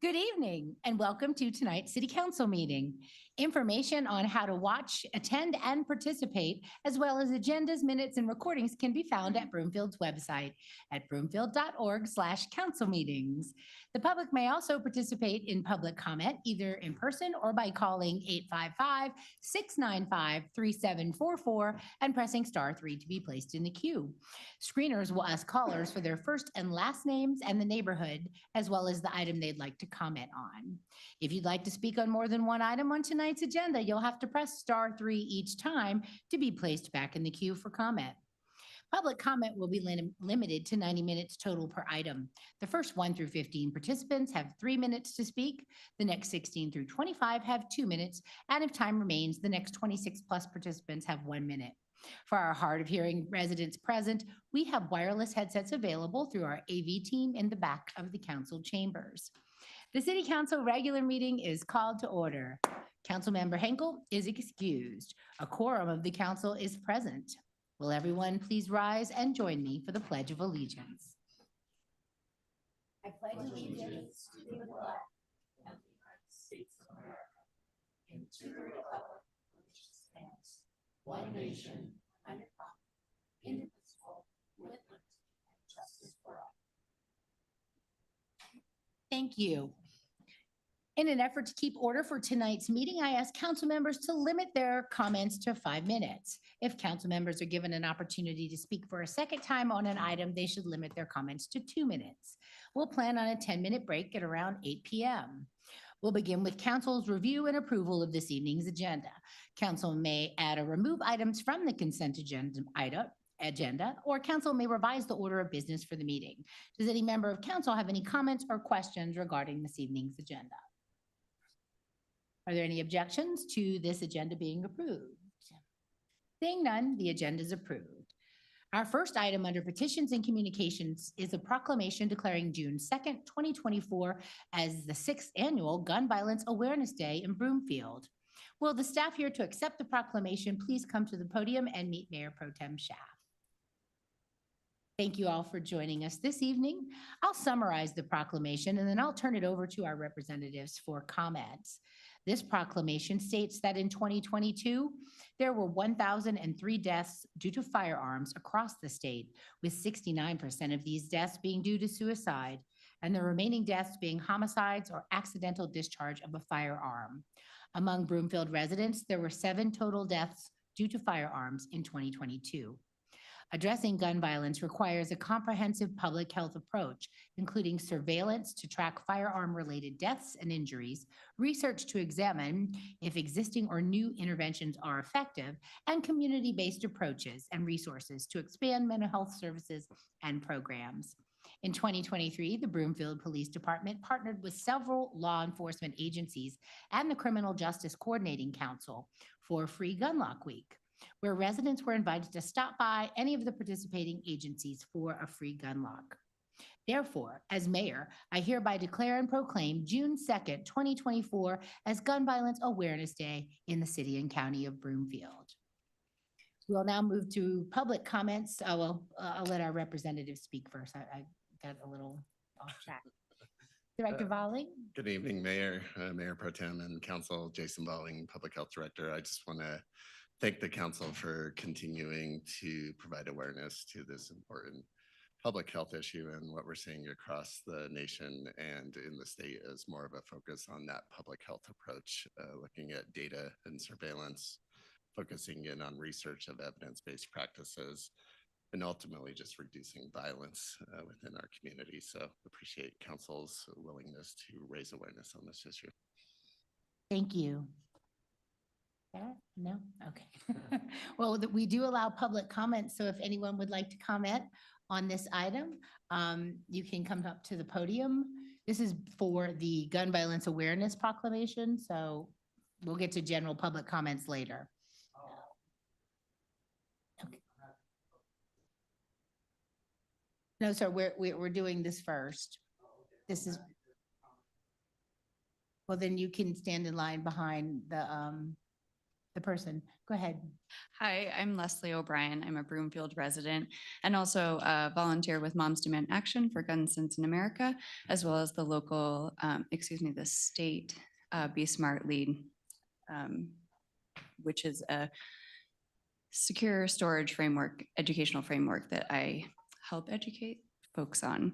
Good evening and welcome to tonight's City Council meeting. Information on how to watch, attend, and participate, as well as agendas, minutes, and recordings can be found at Broomfield's website at broomfield.org/council meetings. The public may also participate in public comment either in person or by calling 855-695-3744 and pressing *3 to be placed in the queue. Screeners will ask callers for their first and last names and the neighborhood, as well as the item they'd like to comment on. If you'd like to speak on more than one item on tonight's agenda, you'll have to press *3 each time to be placed back in the queue for comment. Public comment will be limited to 90 minutes total per item. The first 1 through 15 participants have 3 minutes to speak. The next 16 through 25 have 2 minutes. And if time remains, the next 26 plus participants have 1 minute. For our hard of hearing residents present, we have wireless headsets available through our AV team in the back of the council chambers. The City Council regular meeting is called to order. Councilmember Henkel is excused. A quorum of the council is present. Will everyone please rise and join me for the Pledge of Allegiance? I pledge allegiance to the flag of the United States of America and to the republic which stands one nation under God, indivisible, with liberty and justice for all. Thank you. In an effort to keep order for tonight's meeting, I ask council members to limit their comments to 5 minutes. If council members are given an opportunity to speak for a second time on an item, they should limit their comments to 2 minutes. We'll plan on a 10-minute break at around 8 p.m. We'll begin with council's review and approval of this evening's agenda. Council may add or remove items from the consent agenda, or council may revise the order of business for the meeting. Does any member of council have any comments or questions regarding this evening's agenda? Are there any objections to this agenda being approved? Seeing none, the agenda is approved. Our first item under petitions and communications is a proclamation declaring June 2nd, 2024 as the 6th annual Gun Violence Awareness Day in Broomfield. Will the staff here to accept the proclamation please come to the podium and meet Mayor Pro Tem Schaaf. Thank you all for joining us this evening. I'll summarize the proclamation and then I'll turn it over to our representatives for comments. This proclamation states that in 2022, there were 1,003 deaths due to firearms across the state, with 69% of these deaths being due to suicide, and the remaining deaths being homicides or accidental discharge of a firearm. Among Broomfield residents, there were 7 total deaths due to firearms in 2022. Addressing gun violence requires a comprehensive public health approach, including surveillance to track firearm-related deaths and injuries, research to examine if existing or new interventions are effective, and community-based approaches and resources to expand mental health services and programs. In 2023, the Broomfield Police Department partnered with several law enforcement agencies and the Criminal Justice Coordinating Council for Free Gun Lock Week, where residents were invited to stop by any of the participating agencies for a free gun lock. Therefore, as mayor, I hereby declare and proclaim June 2nd, 2024 as Gun Violence Awareness Day in the city and county of Broomfield. We'll now move to public comments. I'll let our representatives speak first. I got a little off track. Director Volling. Good evening, Mayor, Mayor Pro Tem and Council. Jason Volling, Public Health Director. I just want to thank the council for continuing to provide awareness to this important public health issue, and what we're seeing across the nation and in the state is more of a focus on that public health approach, looking at data and surveillance, focusing in on research of evidence-based practices, and ultimately just reducing violence within our community. So appreciate council's willingness to raise awareness on this issue. Thank you. No? Okay. Well, we do allow public comments, so if anyone would like to comment on this item, you can come up to the podium. This is for the Gun Violence Awareness Proclamation, so we'll get to general public comments later. Okay. No, sir, we're doing this first. This is, well, then you can stand in line behind the the person. Go ahead. Hi, I'm Leslie O'Brien. I'm a Broomfield resident and also a volunteer with Moms Demand Action for Gun Sense in America, as well as the local, the state Be Smart Lead, which is a secure storage framework, educational framework that I help educate folks on.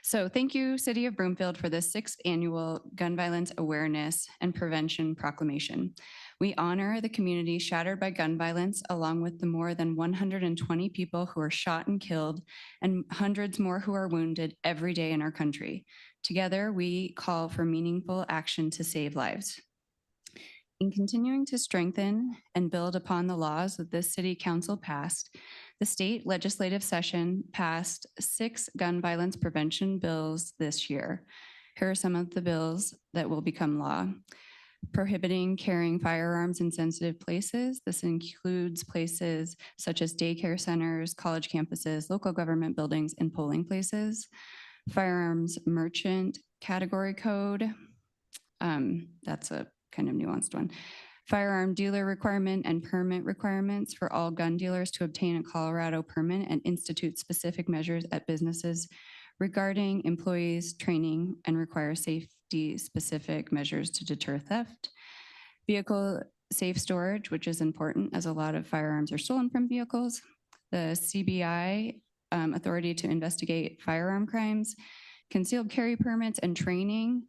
So thank you, City of Broomfield, for the 6th annual Gun Violence Awareness and Prevention Proclamation. We honor the community shattered by gun violence, along with the more than 120 people who are shot and killed, and hundreds more who are wounded every day in our country. Together, we call for meaningful action to save lives. In continuing to strengthen and build upon the laws that this city council passed, the state legislative session passed 6 gun violence prevention bills this year. Here are some of the bills that will become law. Prohibiting carrying firearms in sensitive places. This includes places such as daycare centers, college campuses, local government buildings, and polling places. Firearms merchant category code. That's a kind of nuanced one. Firearm dealer requirement and permit requirements for all gun dealers to obtain a Colorado permit and institute specific measures at businesses regarding employees' training and require safety-specific measures to deter theft. Vehicle safe storage, which is important as a lot of firearms are stolen from vehicles. The CBI authority to investigate firearm crimes. Concealed carry permits and training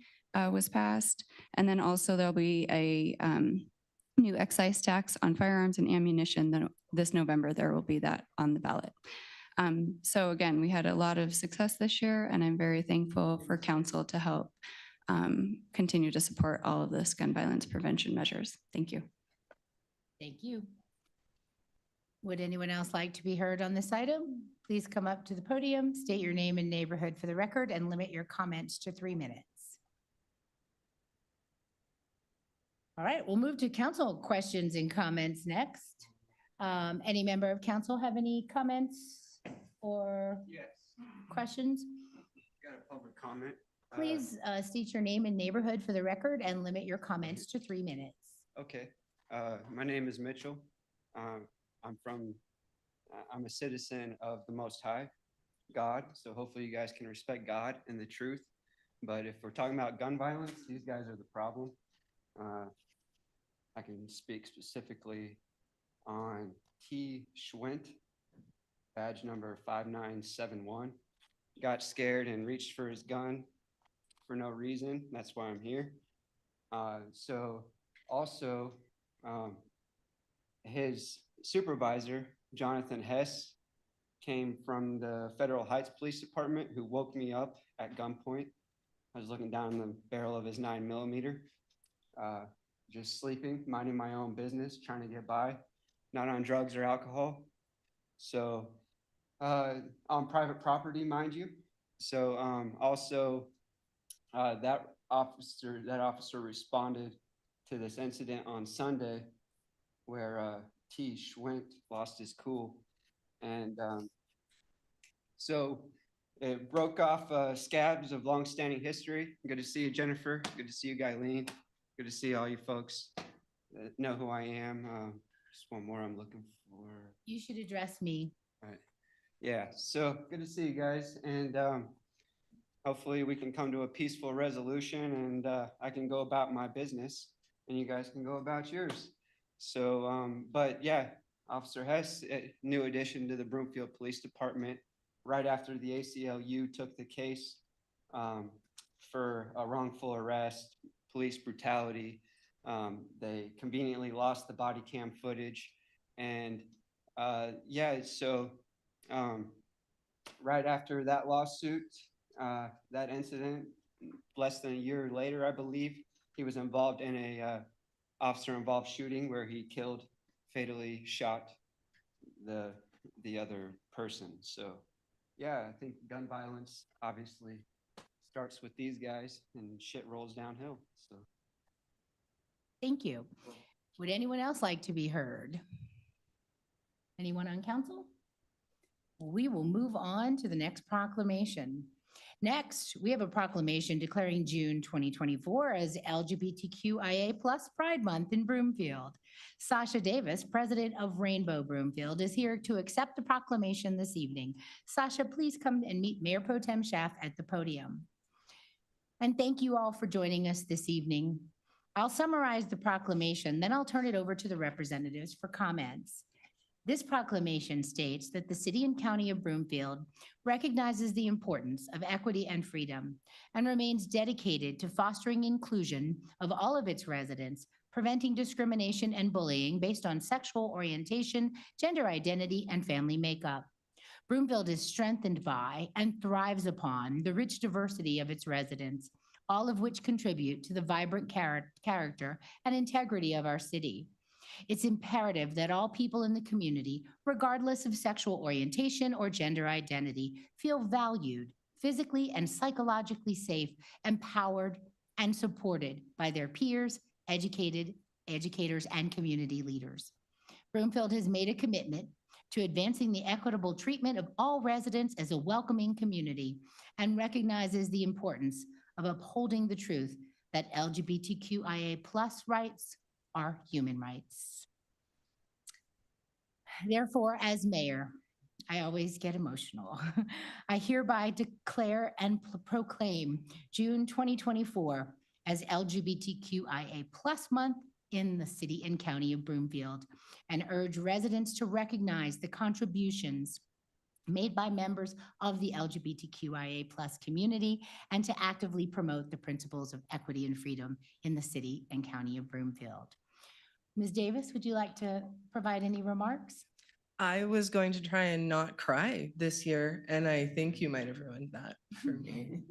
was passed. And then also there'll be a new excise tax on firearms and ammunition. That this November, there will be that on the ballot. So again, we had a lot of success this year, and I'm very thankful for council to help continue to support all of this gun violence prevention measures. Thank you. Thank you. Would anyone else like to be heard on this item? Please come up to the podium, state your name and neighborhood for the record, and limit your comments to 3 minutes. All right, we'll move to council questions and comments next. Any member of council have any comments or questions? Got a public comment. Please state your name and neighborhood for the record and limit your comments to 3 minutes. Okay. My name is Mitchell. I'm a citizen of the Most High, God. So hopefully you guys can respect God and the truth. But if we're talking about gun violence, these guys are the problem. I can speak specifically on T. Schwint, badge number 5971. Got scared and reached for his gun for no reason. That's why I'm here. So also, his supervisor, Jonathan Hess, came from the Federal Heights Police Department, who woke me up at gunpoint. I was looking down the barrel of his 9mm, just sleeping, minding my own business, trying to get by, not on drugs or alcohol. So on private property, mind you. So also that officer responded to this incident on Sunday where T. Schwint lost his cool. And so it broke off scabs of longstanding history. Good to see you, Jennifer. Good to see you, Guyleen. Good to see all you folks that know who I am. Just one more I'm looking for. You should address me. All right. Yeah, so good to see you guys. And hopefully we can come to a peaceful resolution and I can go about my business and you guys can go about yours. So, but yeah, Officer Hess, new addition to the Broomfield Police Department, right after the ACLU took the case for a wrongful arrest, police brutality. They conveniently lost the body cam footage. And yeah, so right after that lawsuit, that incident, less than a year later, I believe, he was involved in a officer-involved shooting where he killed, fatally shot the other person. So yeah, I think gun violence obviously starts with these guys and shit rolls downhill. So Thank you. Would anyone else like to be heard? Anyone on council? We will move on to the next proclamation. Next, we have a proclamation declaring June 2024 as LGBTQIA+ Pride Month in Broomfield. Sasha Davis, president of Rainbow Broomfield, is here to accept the proclamation this evening. Sasha, please come and meet Mayor Pro Tem Schaaf at the podium. And thank you all for joining us this evening. I'll summarize the proclamation, then I'll turn it over to the representatives for comments. This proclamation states that the City and County of Broomfield recognizes the importance of equity and freedom and remains dedicated to fostering inclusion of all of its residents, preventing discrimination and bullying based on sexual orientation, gender identity, and family makeup. Broomfield is strengthened by and thrives upon the rich diversity of its residents, all of which contribute to the vibrant character and integrity of our city. It's imperative that all people in the community, regardless of sexual orientation or gender identity, feel valued, physically and psychologically safe, empowered, and supported by their peers, educators, and community leaders. Broomfield has made a commitment to advancing the equitable treatment of all residents as a welcoming community and recognizes the importance of upholding the truth that LGBTQIA+ rights are human rights. Therefore, as mayor, I always get emotional. I hereby declare and proclaim June 2024 as LGBTQIA+ month in the City and County of Broomfield and urge residents to recognize the contributions made by members of the LGBTQIA+ community and to actively promote the principles of equity and freedom in the City and County of Broomfield. Ms. Davis, would you like to provide any remarks? I was going to try and not cry this year, and I think you might have ruined that for me.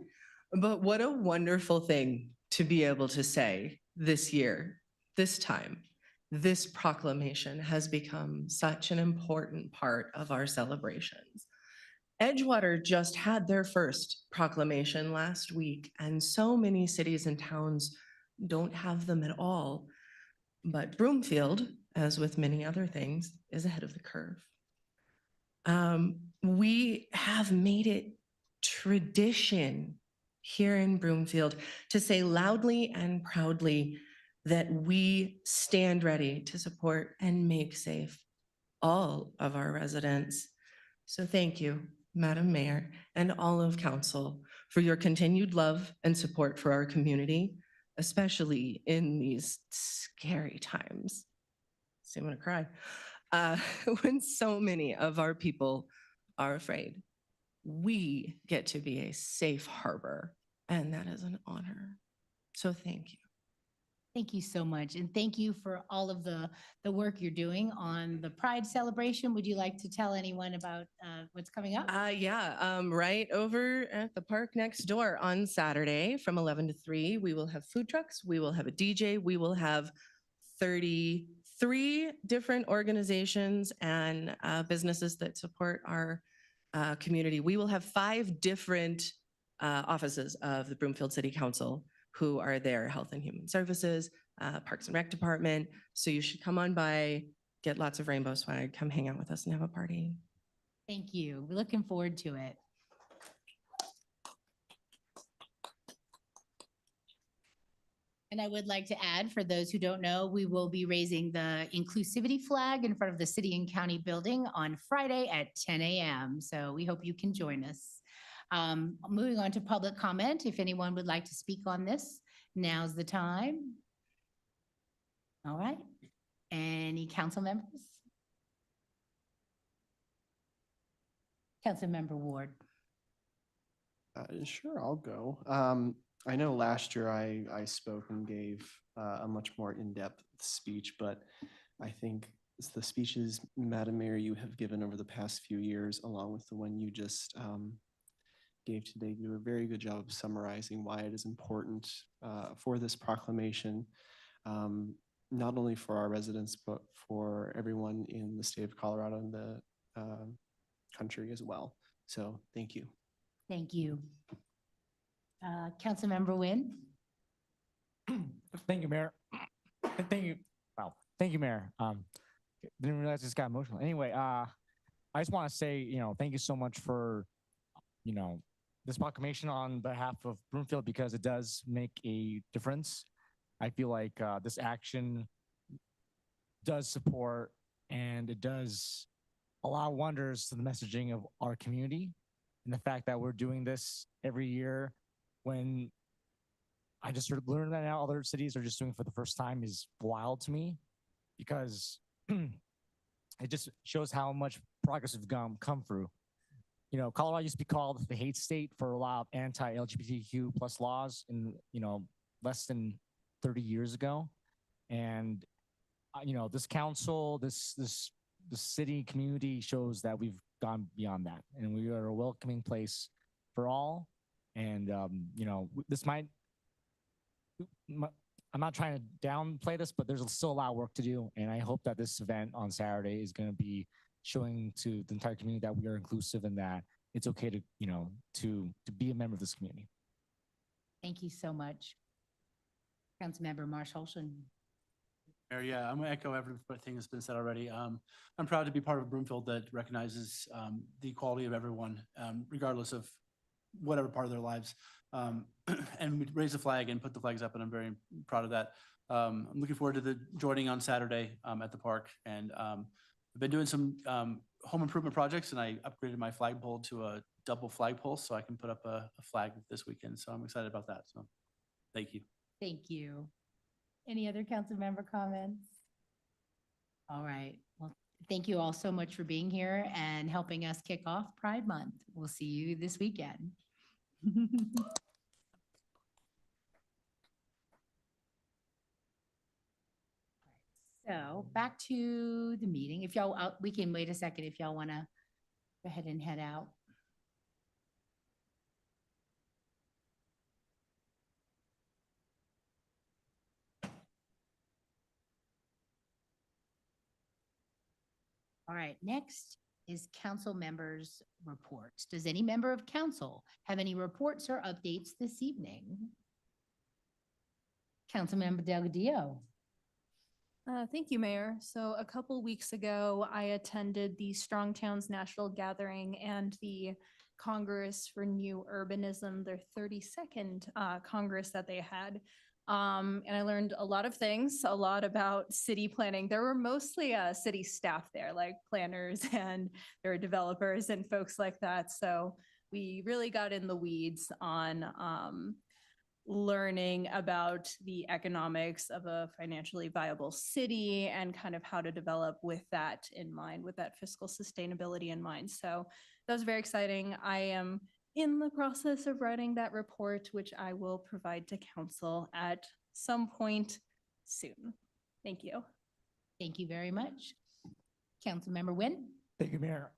But what a wonderful thing to be able to say this year, this time. This proclamation has become such an important part of our celebrations. Edgewater just had their first proclamation last week, and so many cities and towns don't have them at all. But Broomfield, as with many other things, is ahead of the curve. We have made it tradition here in Broomfield to say loudly and proudly that we stand ready to support and make safe all of our residents. So thank you, Madam Mayor, and all of council for your continued love and support for our community, especially in these scary times. See, I'm gonna cry. When so many of our people are afraid, we get to be a safe harbor, and that is an honor. So thank you. Thank you so much. And thank you for all of the work you're doing on the Pride celebration. Would you like to tell anyone about what's coming up? Right over at the park next door on Saturday from 11 to 3, we will have food trucks, we will have a DJ, we will have 33 different organizations and businesses that support our community. We will have 5 different offices of the Broomfield City Council who are there, Health and Human Services, Parks and Rec Department. So you should come on by, get lots of rainbow swag, come hang out with us and have a party. Thank you. We're looking forward to it. And I would like to add, for those who don't know, we will be raising the inclusivity flag in front of the City and County building on Friday at 10 a.m. So we hope you can join us. Moving on to public comment, if anyone would like to speak on this, now's the time. All right. Any council members? Councilmember Ward. Sure, I'll go. I know last year I spoke and gave a much more in-depth speech, but I think the speeches, Madam Mayor, you have given over the past few years, along with the one you just gave today, you do a very good job of summarizing why it is important for this proclamation, not only for our residents, but for everyone in the state of Colorado and the country as well. So thank you. Thank you. Councilmember Wynn. Thank you, Mayor. Thank you. Wow. Thank you, Mayor. Didn't realize this got emotional. Anyway, I just want to say, thank you so much for, this proclamation on behalf of Broomfield because it does make a difference. I feel like this action does support and it does allow wonders to the messaging of our community, and the fact that we're doing this every year when I just sort of learned that now other cities are just doing it for the first time is wild to me, because it just shows how much progress we've come through. You know, Colorado used to be called the hate state for a lot of anti-LGBTQ plus laws in, you know, less than 30 years ago. And, you know, this council, the city community shows that we've gone beyond that, and we are a welcoming place for all. And, you know, this might, I'm not trying to downplay this, but there's still a lot of work to do. And I hope that this event on Saturday is going to be showing to the entire community that we are inclusive and that it's okay to, you know, to be a member of this community. Thank you so much. Councilmember Marshall. Mayor, yeah, I'm gonna echo everything that's been said already. I'm proud to be part of Broomfield that recognizes the equality of everyone, regardless of whatever part of their lives. And we raise the flag and put the flags up, and I'm very proud of that. I'm looking forward to the joining on Saturday at the park, and I've been doing some home improvement projects, and I upgraded my flagpole to a double flagpole so I can put up a flag this weekend. So I'm excited about that. So thank you. Thank you. Any other council member comments? All right. Well, thank you all so much for being here and helping us kick off Pride Month. We'll see you this weekend. So back to the meeting. If y'all, we can wait a second if y'all want to go ahead and head out. All right, next is council members' reports. Does any member of council have any reports or updates this evening? Councilmember Delgadillo. Thank you, Mayor. So a couple weeks ago, I attended the Strong Towns National Gathering and the Congress for New Urbanism, their 32nd Congress that they had. And I learned a lot of things, a lot about city planning. There were mostly city staff there, like planners, and there were developers and folks like that. So we really got in the weeds on learning about the economics of a financially viable city and kind of how to develop with that in mind, with that fiscal sustainability in mind. So that was very exciting. I am in the process of writing that report, which I will provide to council at some point soon. Thank you. Thank you very much. Councilmember Nguyen. Thank you, Mayor.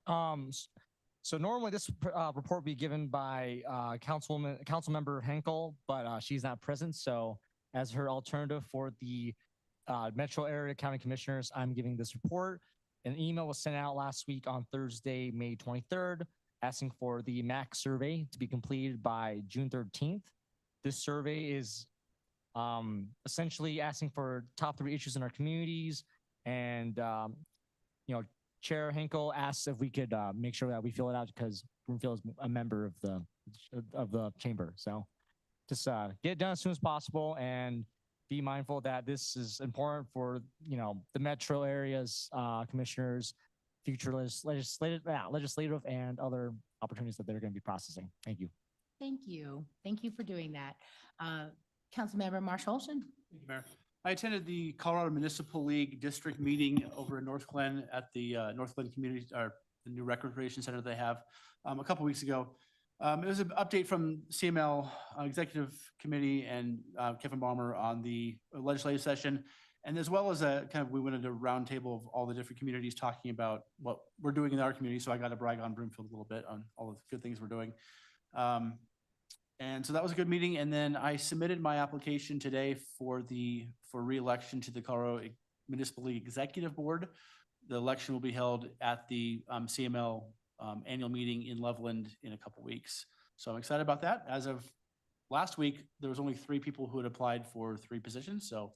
So normally this report would be given by Councilmember Henkel, but she's not present. So as her alternative for the Metro Area County Commissioners, I'm giving this report. An email was sent out last week on Thursday, May 23rd, asking for the MAC survey to be completed by June 13th. This survey is essentially asking for top 3 issues in our communities, and you know, Chair Henkel asked if we could make sure that we fill it out because Broomfield is a member of the chamber. So just get it done as soon as possible and be mindful that this is important for, you know, the metro areas, commissioners, future legislative and other opportunities that they're going to be processing. Thank you. Thank you. Thank you for doing that. Councilmember Marshall Olson. Thank you, Mayor. I attended the Colorado Municipal League district meeting over in North Glen at the North Glen Community, or the new recreation center they have a couple weeks ago. It was an update from CML Executive Committee and Kevin Balmer on the legislative session. And as well as we went into a roundtable of all the different communities talking about what we're doing in our community. So I got to brag on Broomfield a little bit on all the good things we're doing. And so that was a good meeting. And then I submitted my application today for re-election to the Colorado Municipal League Executive Board. The election will be held at the CML annual meeting in Loveland in a couple weeks. So I'm excited about that. As of last week, there was only 3 people who had applied for 3 positions. So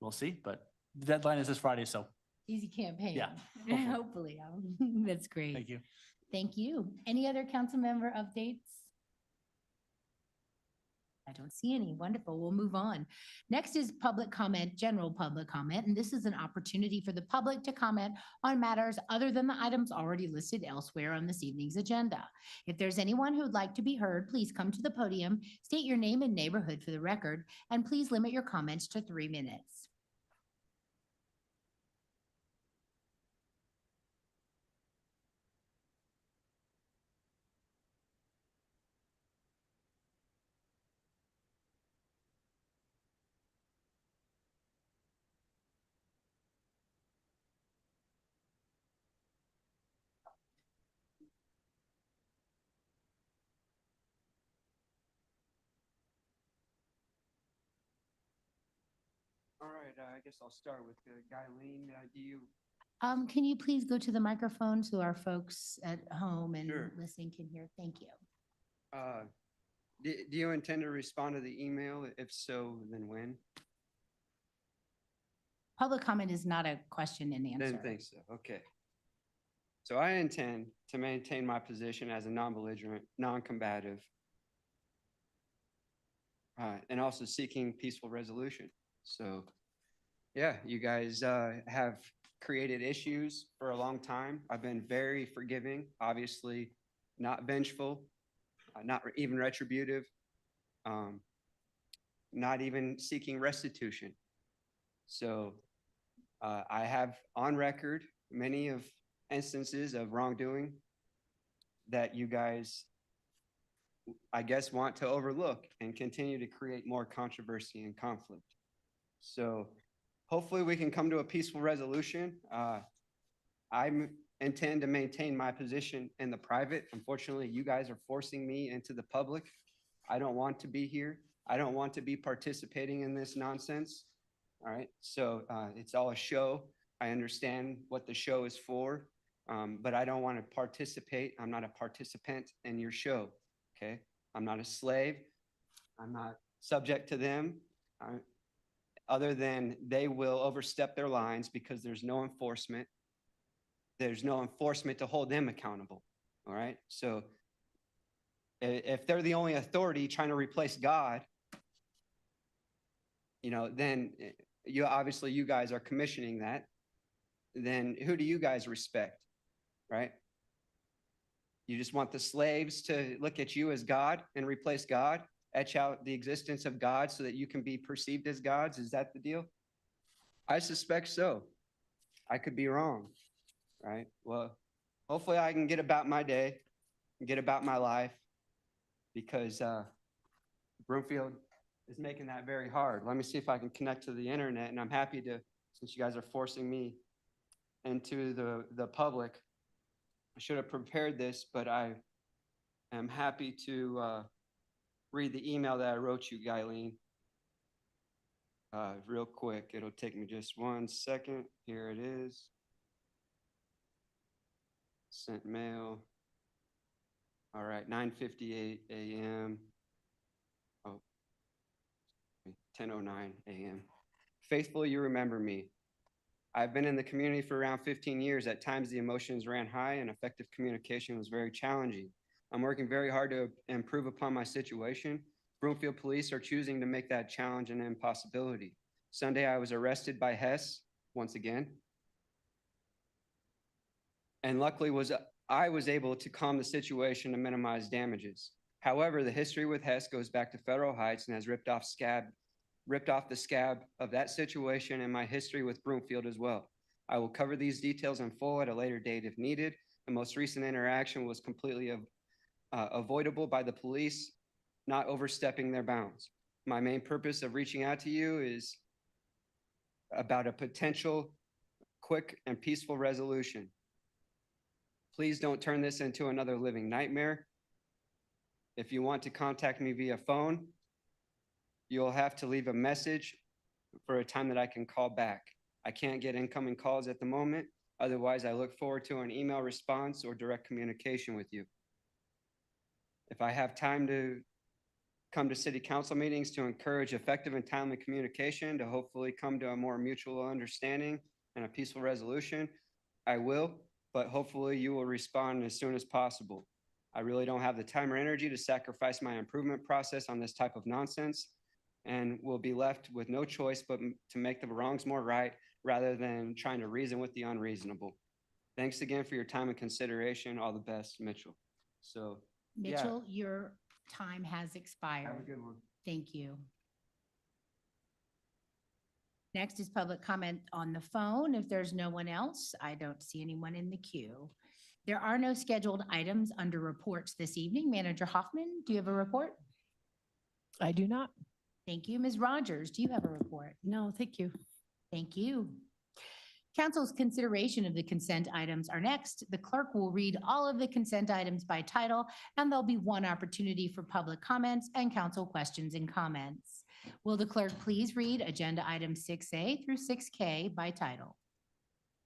we'll see, but the deadline is this Friday. So Easy campaign. Yeah, Hopefully. That's great. thank you. Thank you. Any other council member updates? I don't see any. Wonderful. We'll move on. Next is public comment, general public comment, and this is an opportunity for the public to comment on matters other than the items already listed elsewhere on this evening's agenda. If there's anyone who would like to be heard, please come to the podium, state your name and neighborhood for the record, and please limit your comments to 3 minutes. All right, I guess I'll start with Guyleen. Do you, Can you please go to the microphone so our folks at home and Sure. listening can hear? Thank you. do you intend to respond to the email? If so, then when? Public comment is not a question and answer. Didn't think so. Okay. So I intend to maintain my position as a non-belligerent, non-combative, and also seeking peaceful resolution. So, yeah, you guys have created issues for a long time. I've been very forgiving, obviously not vengeful, not even retributive, not even seeking restitution. So I have on record many of instances of wrongdoing that you guys, I guess, want to overlook and continue to create more controversy and conflict. So hopefully we can come to a peaceful resolution. I intend to maintain my position in the private. Unfortunately, you guys are forcing me into the public. I don't want to be here. I don't want to be participating in this nonsense. All right, so it's all a show. I understand what the show is for, but I don't want to participate. I'm not a participant in your show, okay? I'm not a slave. I'm not subject to them, other than they will overstep their lines because there's no enforcement. There's no enforcement to hold them accountable, all right? So if they're the only authority trying to replace God, you know, then you obviously you guys are commissioning that. Then who do you guys respect, right? You just want the slaves to look at you as God and replace God, etch out the existence of God so that you can be perceived as gods? Is that the deal? I suspect so. I could be wrong, right? Well, hopefully I can get about my day and get about my life because Broomfield is making that very hard. Let me see if I can connect to the internet, and I'm happy to, since you guys are forcing me into the public. I should have prepared this, but I am happy to read the email that I wrote you, Guyleen. Real quick, it'll take me just 1 second. Here it is. Sent mail. All right, 9:58 a.m. Oh, 10:09 a.m. Faithful, you remember me. I've been in the community for around 15 years. At times, the emotions ran high and effective communication was very challenging. I'm working very hard to improve upon my situation. Broomfield police are choosing to make that challenge an impossibility. Sunday, I was arrested by Hess once again. And luckily I was able to calm the situation to minimize damages. However, the history with Hess goes back to Federal Heights and has ripped off the scab of that situation and my history with Broomfield as well. I will cover these details in full at a later date if needed. The most recent interaction was completely avoidable by the police, not overstepping their bounds. My main purpose of reaching out to you is about a potential quick and peaceful resolution. Please don't turn this into another living nightmare. If you want to contact me via phone, you'll have to leave a message for a time that I can call back. I can't get incoming calls at the moment. Otherwise, I look forward to an email response or direct communication with you. If I have time to come to city council meetings to encourage effective and timely communication to hopefully come to a more mutual understanding and a peaceful resolution, I will, but hopefully you will respond as soon as possible. I really don't have the time or energy to sacrifice my improvement process on this type of nonsense and will be left with no choice but to make the wrongs more right rather than trying to reason with the unreasonable. Thanks again for your time and consideration. All the best, Mitchell. So, yeah. Mitchell, your time has expired. Have a good one. Thank you. Next is public comment on the phone. If there's no one else, I don't see anyone in the queue. There are no scheduled items under reports this evening. Manager Hoffman, do you have a report? I do not. Thank you. Ms. Rogers, do you have a report? No, thank you. Thank you. Council's consideration of the consent items are next. The clerk will read all of the consent items by title, and there'll be one opportunity for public comments and council questions and comments. Will the clerk please read agenda items 6A through 6K by title?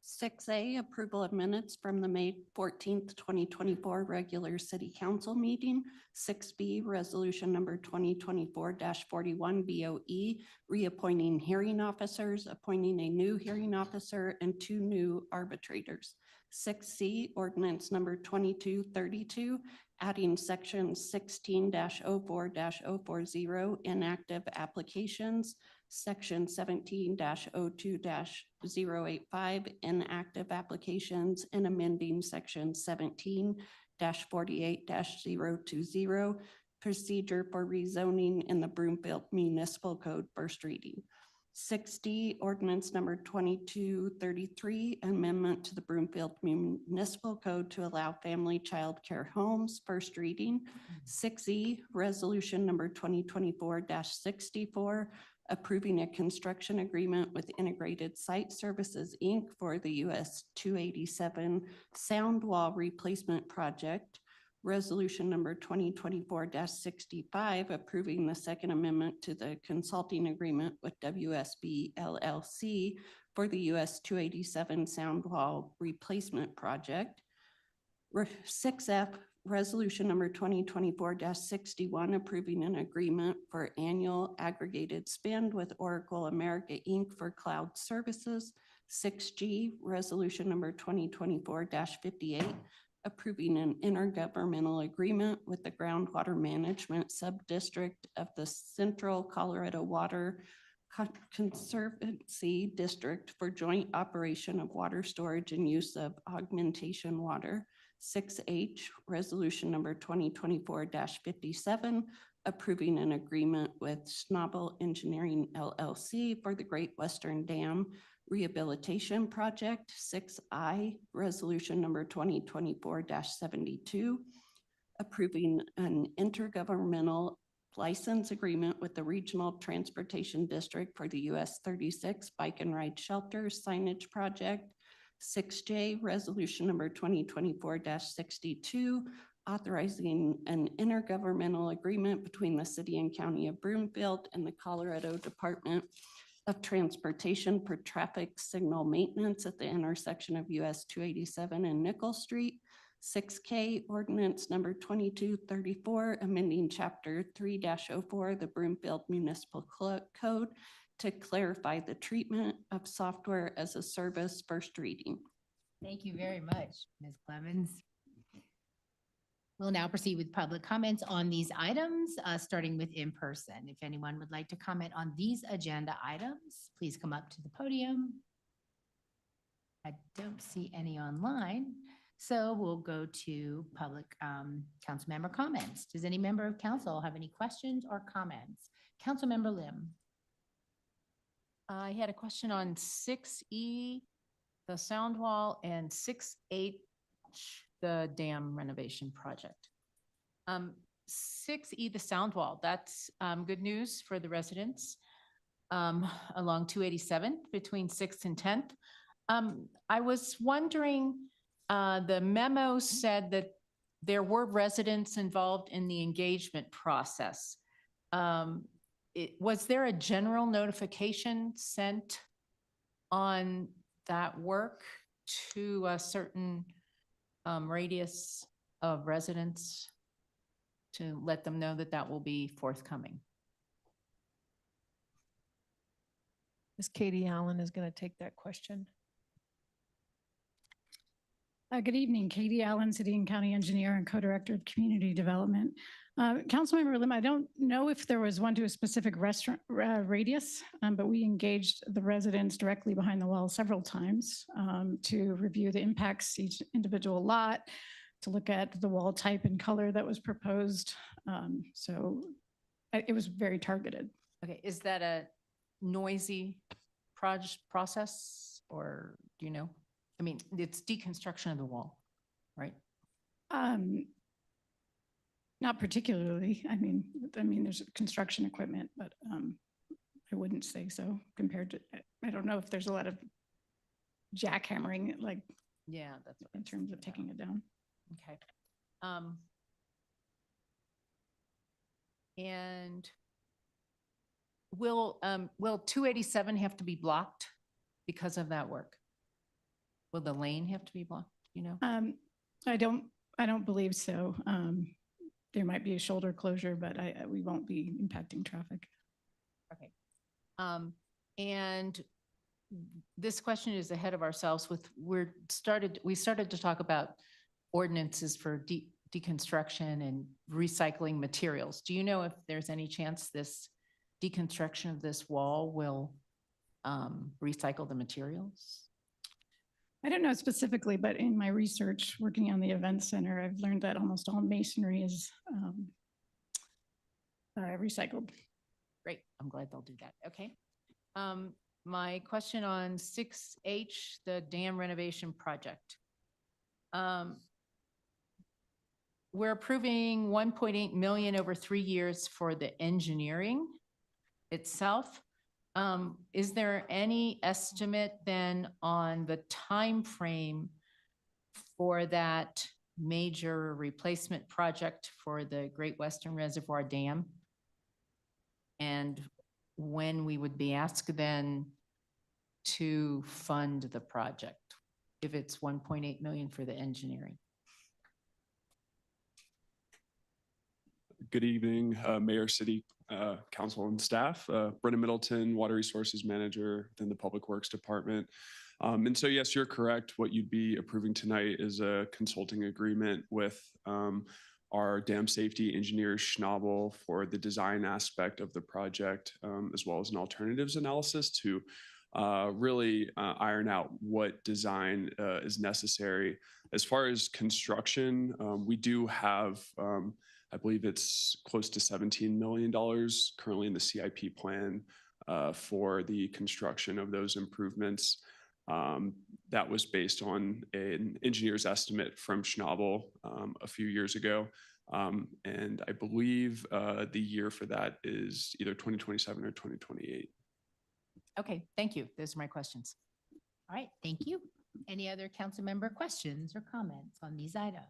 6A, approval of minutes from the May 14th, 2024 regular city council meeting. 6B, resolution number 2024-41 BOE, reappointing hearing officers, appointing a new hearing officer and 2 new arbitrators. 6C, ordinance number 2232, adding section 16-04-040 inactive applications, section 17-02-085 inactive applications, and amending section 17-48-020 procedure for rezoning in the Broomfield Municipal Code, first reading. 6D, ordinance number 2233, amendment to the Broomfield Municipal Code to allow family child care homes, first reading. 6E, resolution number 2024-64, approving a construction agreement with Integrated Site Services, Inc. for the US 287 sound wall replacement project. Resolution number 2024-65, approving the Second Amendment to the consulting agreement with WSB LLC for the US 287 sound wall replacement project. 6F, resolution number 2024-61, approving an agreement for annual aggregated spend with Oracle America, Inc. for cloud services. 6G, resolution number 2024-58, approving an intergovernmental agreement with the Groundwater Management Subdistrict of the Central Colorado Water Conservancy District for joint operation of water storage and use of augmentation water. 6H, resolution number 2024-57, approving an agreement with Schnabel Engineering LLC for the Great Western Dam Rehabilitation Project. 6I, resolution number 2024-72, approving an intergovernmental license agreement with the Regional Transportation District for the US 36 Bike and Ride Shelter signage project. 6J, resolution number 2024-62, authorizing an intergovernmental agreement between the city and county of Broomfield and the Colorado Department of Transportation for traffic signal maintenance at the intersection of US 287 and Nickel Street. 6K, ordinance number 2234, amending chapter 3-04, the Broomfield Municipal Code to clarify the treatment of software as a service, first reading. Thank you very much, Ms. Clemens. We'll now proceed with public comments on these items, starting with in person. If anyone would like to comment on these agenda items, please come up to the podium. I don't see any online, so we'll go to public council member comments. Does any member of council have any questions or comments? Councilmember Lim. I had a question on 6E, the sound wall, and 6H, the dam renovation project. 6E, the sound wall, that's good news for the residents along 287 between 6th and 10th. I was wondering, the memo said that there were residents involved in the engagement process. Was there a general notification sent on that work to a certain radius of residents to let them know that that will be forthcoming? Ms. Katie Allen is going to take that question. Good evening, Katie Allen, City and County Engineer and Co-Director of Community Development. Councilmember Lim, I don't know if there was one to a specific restaurant radius, but we engaged the residents directly behind the wall several times to review the impacts each individual lot, to look at the wall type and color that was proposed. It was very targeted. Okay, is that a noisy process or do you know? I mean, it's deconstruction of the wall, right? Not particularly. I mean, there's construction equipment, but I wouldn't say so compared to, I don't know if there's a lot of jackhammering, like Yeah, that's what in terms of taking it down. Okay. And will 287 have to be blocked because of that work? Will the lane have to be blocked, you know? I don't believe so. There might be a shoulder closure, but we won't be impacting traffic. Okay. And this question is ahead of ourselves with, we started to talk about ordinances for deconstruction and recycling materials. Do you know if there's any chance this deconstruction of this wall will recycle the materials? I don't know specifically, but in my research working on the event center, I've learned that almost all masonry is recycled. Great, I'm glad they'll do that. Okay. My question on 6H, the dam renovation project. We're approving 1.8 million over 3 years for the engineering itself. Is there any estimate then on the time frame for that major replacement project for the Great Western Reservoir Dam? And when we would be asked then to fund the project, if it's 1.8 million for the engineering? Good evening, Mayor, City Council and staff. Brendan Middleton, Water Resources Manager within the Public Works Department. And so, yes, you're correct. What you'd be approving tonight is a consulting agreement with our dam safety engineer, Schnabel, for the design aspect of the project, as well as an alternatives analysis to really iron out what design is necessary. As far as construction, we do have I believe it's close to $17 million currently in the CIP plan for the construction of those improvements. That was based on an engineer's estimate from Schnabel a few years ago. And I believe the year for that is either 2027 or 2028. Okay, thank you. Those are my questions. All right, thank you. Any other council member questions or comments on these items?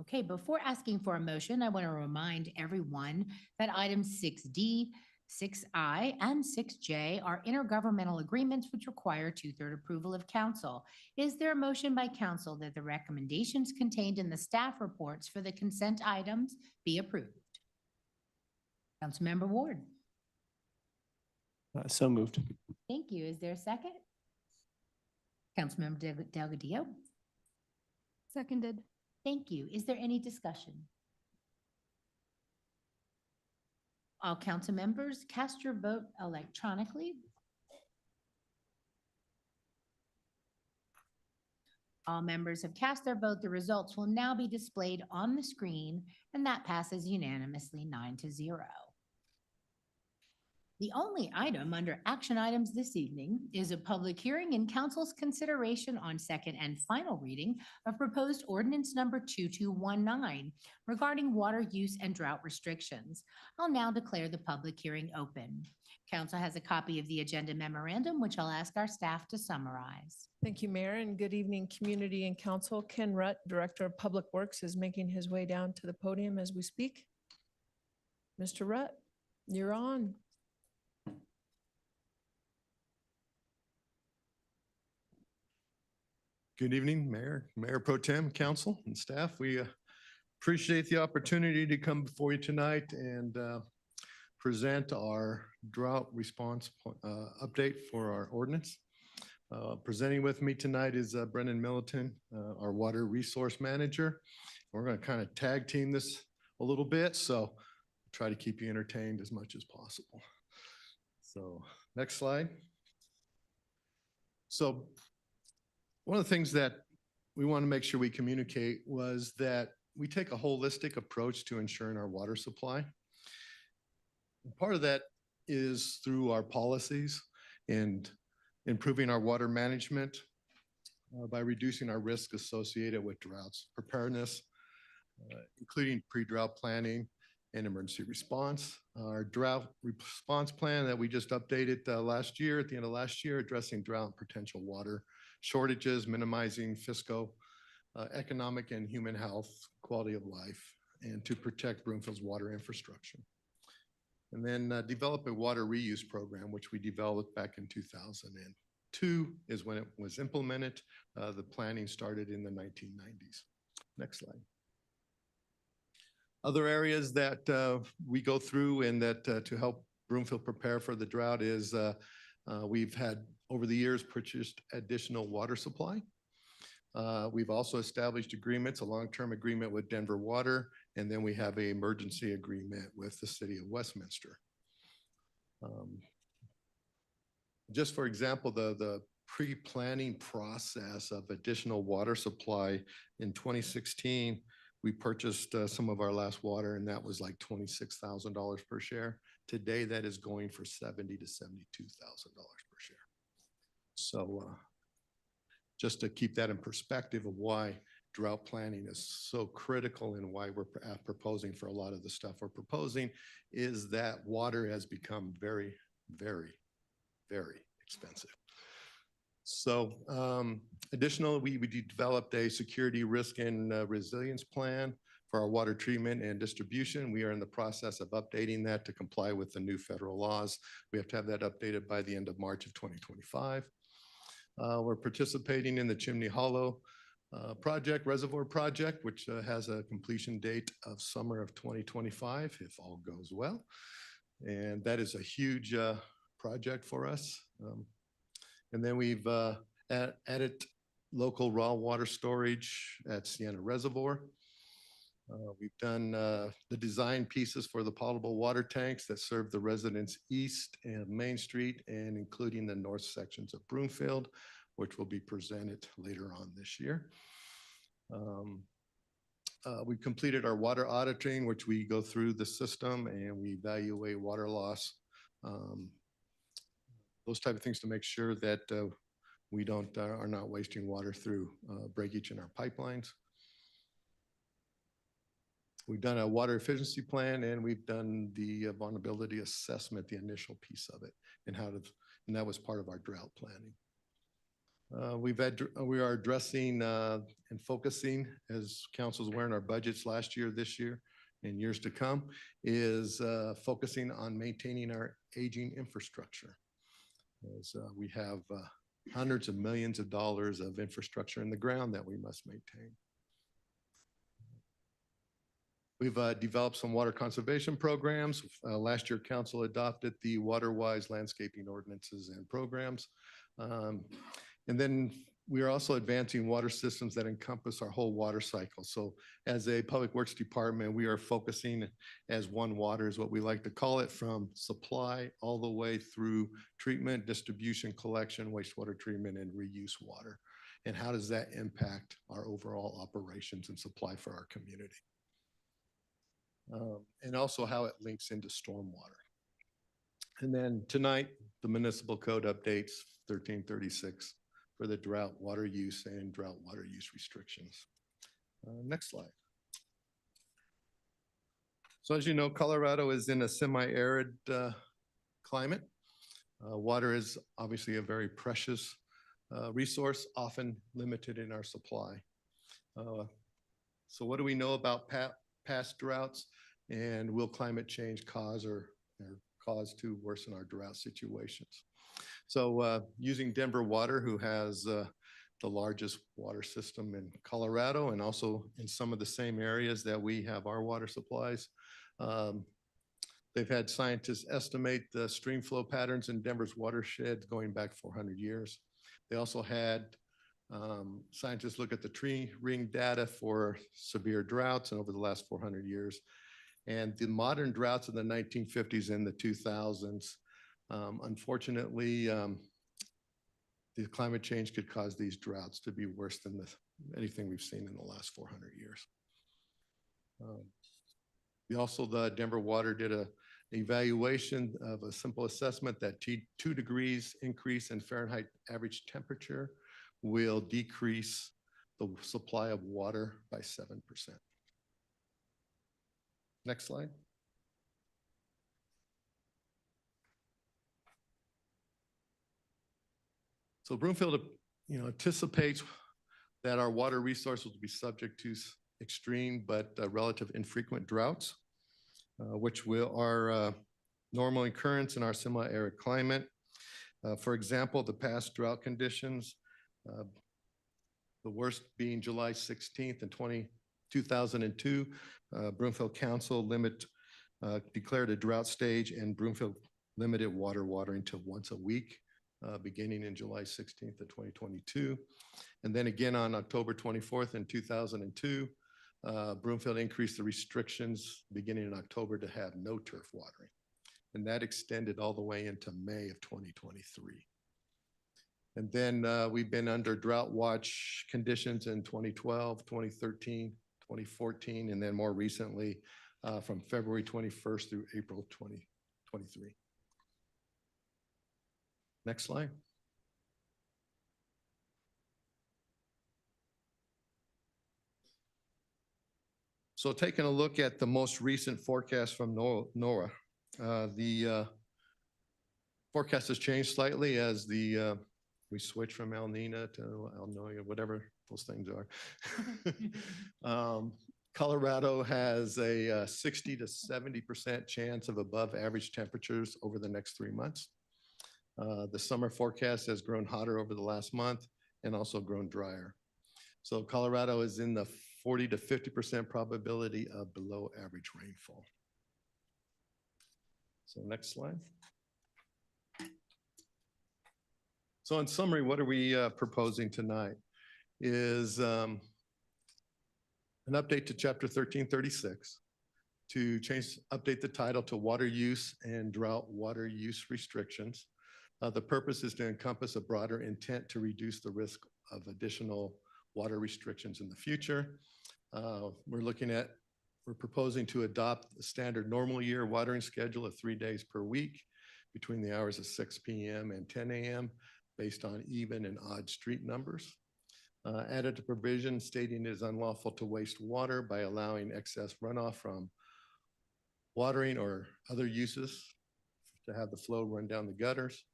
Okay, before asking for a motion, I want to remind everyone that items 6D, 6I, and 6J are intergovernmental agreements which require 2/3 approval of council. Is there a motion by council that the recommendations contained in the staff reports for the consent items be approved? Councilmember Ward. So moved. Thank you. Is there a second? Councilmember Delgadillo. Seconded. Thank you. Is there any discussion? All council members, cast your vote electronically. All members have cast their vote. The results will now be displayed on the screen, and that passes unanimously 9-0. The only item under action items this evening is a public hearing and council's consideration on second and final reading of proposed ordinance number 2219 regarding water use and drought restrictions. I'll now declare the public hearing open. Council has a copy of the agenda memorandum, which I'll ask our staff to summarize. Thank you, Mayor, and good evening, community and council. Ken Rutt, Director of Public Works, is making his way down to the podium as we speak. Mr. Rutt, you're on. Good evening, Mayor Pro Tem, Council, and staff. We appreciate the opportunity to come before you tonight and present our drought response update for our ordinance. Presenting with me tonight is Brendan Middleton, our Water Resource Manager. We're going to kind of tag team this a little bit, so try to keep you entertained as much as possible. So next slide. So one of the things that we want to make sure we communicate was that we take a holistic approach to ensuring our water supply. And part of that is through our policies and improving our water management by reducing our risk associated with droughts, preparedness, including pre-drought planning and emergency response. Our drought response plan that we just updated last year, at the end of last year, addressing drought and potential water shortages, minimizing fiscal, economic and human health, quality of life, and to protect Broomfield's water infrastructure. And then develop a water reuse program, which we developed back in 2002 is when it was implemented. The planning started in the 1990s. Next slide. Other areas that we go through and that to help Broomfield prepare for the drought is we've had over the years purchased additional water supply. We've also established agreements, a long-term agreement with Denver Water, and then we have an emergency agreement with the city of Westminster. Just for example, the pre-planning process of additional water supply in 2016, we purchased some of our last water, and that was like $26,000 per share. Today, that is going for $70,000 to $72,000 per share. So just to keep that in perspective of why drought planning is so critical and why we're proposing for a lot of the stuff we're proposing is that water has become very, very, very expensive. So additionally, we developed a security risk and resilience plan for our water treatment and distribution. We are in the process of updating that to comply with the new federal laws. We have to have that updated by the end of March of 2025. We're participating in the Chimney Hollow reservoir project, which has a completion date of summer of 2025, if all goes well. And that is a huge project for us. And then we've added local raw water storage at Sienna Reservoir. We've done the design pieces for the potable water tanks that serve the residents east and Main Street, and including the north sections of Broomfield, which will be presented later on this year. We completed our water auditing, which we go through the system and we evaluate water loss, those type of things to make sure that we are not wasting water through breakage in our pipelines. We've done a water efficiency plan and we've done the vulnerability assessment, the initial piece of it, and that was part of our drought planning. We are addressing and focusing, as council's aware in our budgets last year, this year, and years to come, is focusing on maintaining our aging infrastructure. As we have hundreds of millions of dollars of infrastructure in the ground that we must maintain. We've developed some water conservation programs. Last year, council adopted the WaterWise landscaping ordinances and programs. And then we are also advancing water systems that encompass our whole water cycle. So as a public works department, we are focusing as one water is what we like to call it, from supply all the way through treatment, distribution, collection, wastewater treatment, and reuse water. And how does that impact our overall operations and supply for our community? And also how it links into stormwater. And then tonight, the municipal code updates 1336 for the drought water use and drought water use restrictions. Next slide. So as you know, Colorado is in a semi-arid climate. Water is obviously a very precious resource, often limited in our supply. So what do we know about past droughts, and will climate change cause to worsen our drought situations? So using Denver Water, who has the largest water system in Colorado and also in some of the same areas that we have our water supplies, they've had scientists estimate the stream flow patterns in Denver's watershed going back 400 years. They also had scientists look at the tree ring data for severe droughts and over the last 400 years. And the modern droughts in the 1950s and the 2000s, unfortunately, the climate change could cause these droughts to be worse than anything we've seen in the last 400 years. The Denver Water did a evaluation of a simple assessment that 2 degrees increase in Fahrenheit average temperature will decrease the supply of water by 7%. Next slide. So Broomfield, anticipates that our water resources will be subject to extreme but relative infrequent droughts, which are normal occurrence in our semi-arid climate. For example, the past drought conditions, the worst being July 16th in 2002, Broomfield Council declared a drought stage, and Broomfield limited water watering to once a week, beginning in July 16th of 2022. And then again on October 24th in 2002, Broomfield increased the restrictions beginning in October to have no turf watering. And that extended all the way into May of 2023. And then we've been under drought watch conditions in 2012, 2013, 2014, and then more recently from February 21st through April 2023. Next slide. So taking a look at the most recent forecast from NOAA, the forecast has changed slightly as we switch from El Nino to El Niño, whatever those things are. Colorado has a 60 to 70% chance of above average temperatures over the next 3 months. The summer forecast has grown hotter over the last month and also grown drier. So Colorado is in the 40 to 50% probability of below average rainfall. So next slide. So in summary, what are we proposing tonight is an update to Chapter 1336 to update the title to Water Use and Drought Water Use Restrictions. The purpose is to encompass a broader intent to reduce the risk of additional water restrictions in the future. We're proposing to adopt a standard normal year watering schedule of 3 days per week between the hours of 6 p.m. and 10 a.m. based on even and odd street numbers. Added a provision stating it is unlawful to waste water by allowing excess runoff from watering or other uses to have the flow run down the gutters.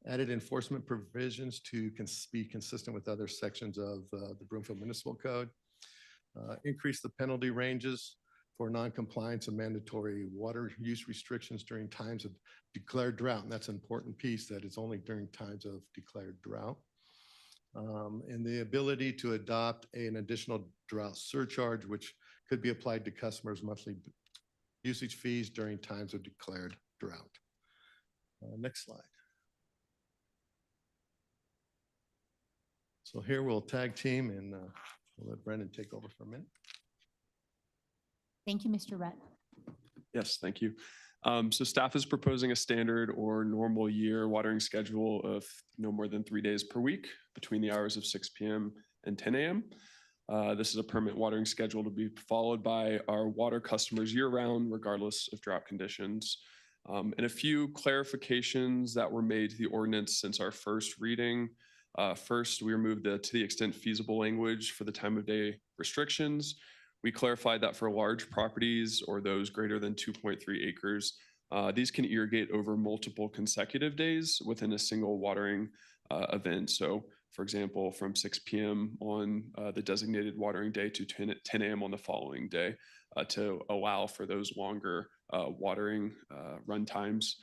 Added enforcement provisions to be consistent with other sections of the Broomfield Municipal Code. Increase the penalty ranges for non-compliance of mandatory water use restrictions during times of declared drought. And that's an important piece, that it's only during times of declared drought. And the ability to adopt an additional drought surcharge, which could be applied to customers' monthly usage fees during times of declared drought. Next slide. So here we'll tag team and we'll let Brendan take over for a minute. Thank you, Mr. Rutt. Yes, thank you. So staff is proposing a standard or normal year watering schedule of no more than 3 days per week between the hours of 6 p.m. and 10 a.m. This is a permanent watering schedule to be followed by our water customers year-round, regardless of drought conditions. And a few clarifications that were made to the ordinance since our first reading. First, we removed the "to the extent feasible" language for the time of day restrictions. We clarified that for large properties or those greater than 2.3 acres, these can irrigate over multiple consecutive days within a single watering event. So, for example, from 6 p.m. on the designated watering day to 10 a.m. on the following day to allow for those longer watering run times.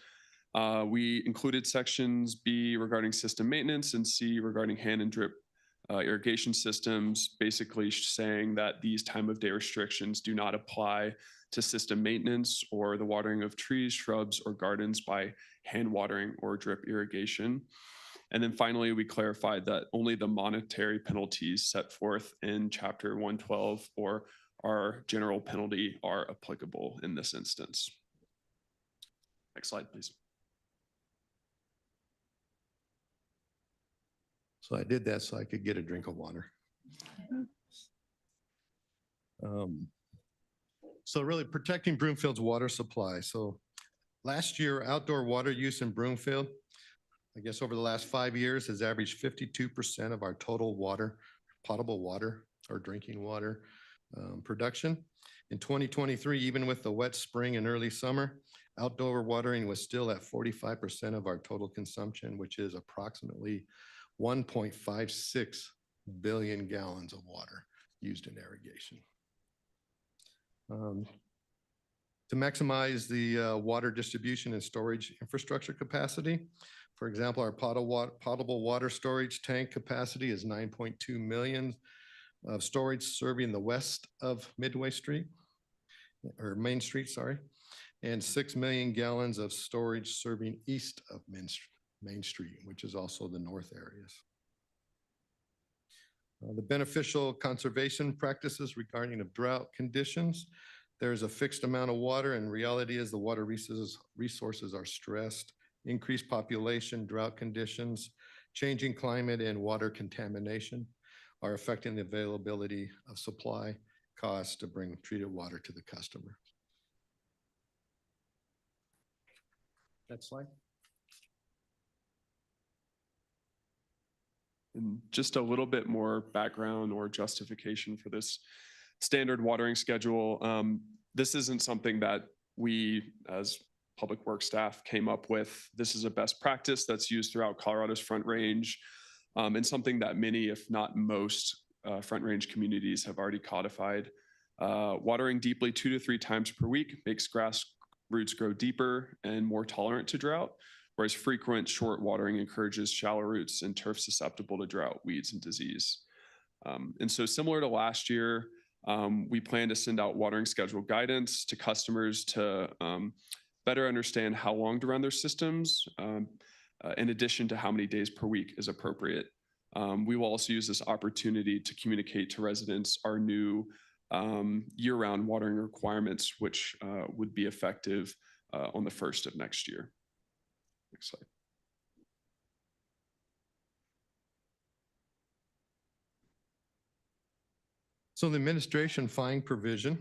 We included sections B regarding system maintenance and C regarding hand and drip irrigation systems, basically saying that these time of day restrictions do not apply to system maintenance or the watering of trees, shrubs, or gardens by hand watering or drip irrigation. And then finally, we clarified that only the monetary penalties set forth in Chapter 112 or our general penalty are applicable in this instance. Next slide, please. So I did that so I could get a drink of water. So really protecting Broomfield's water supply. So last year, outdoor water use in Broomfield, I guess over the last 5 years, has averaged 52% of our total water, potable water or drinking water production. In 2023, even with the wet spring and early summer, outdoor watering was still at 45% of our total consumption, which is approximately 1.56 billion gallons of water used in irrigation. To maximize the water distribution and storage infrastructure capacity, for example, our potable water storage tank capacity is 9.2 million of storage serving the west of Midway Street, or Main Street, sorry, and 6 million gallons of storage serving east of Main Street, which is also the north areas. The beneficial conservation practices regarding of drought conditions. There's a fixed amount of water, and reality is the water resources are stressed. Increased population, drought conditions, changing climate, and water contamination are affecting the availability of supply costs to bring treated water to the customer. Next slide. And just a little bit more background or justification for this standard watering schedule. This isn't something that we as Public Works staff came up with. This is a best practice that's used throughout Colorado's Front Range, and something that many, if not most, Front Range communities have already codified. Watering deeply 2 to 3 times per week makes grass roots grow deeper and more tolerant to drought, whereas frequent short watering encourages shallow roots and turf susceptible to drought, weeds, and disease. And so similar to last year, we plan to send out watering schedule guidance to customers to better understand how long to run their systems, in addition to how many days per week is appropriate. We will also use this opportunity to communicate to residents our new year-round watering requirements, which would be effective on the 1st of next year. Next slide. So the administration fine provision,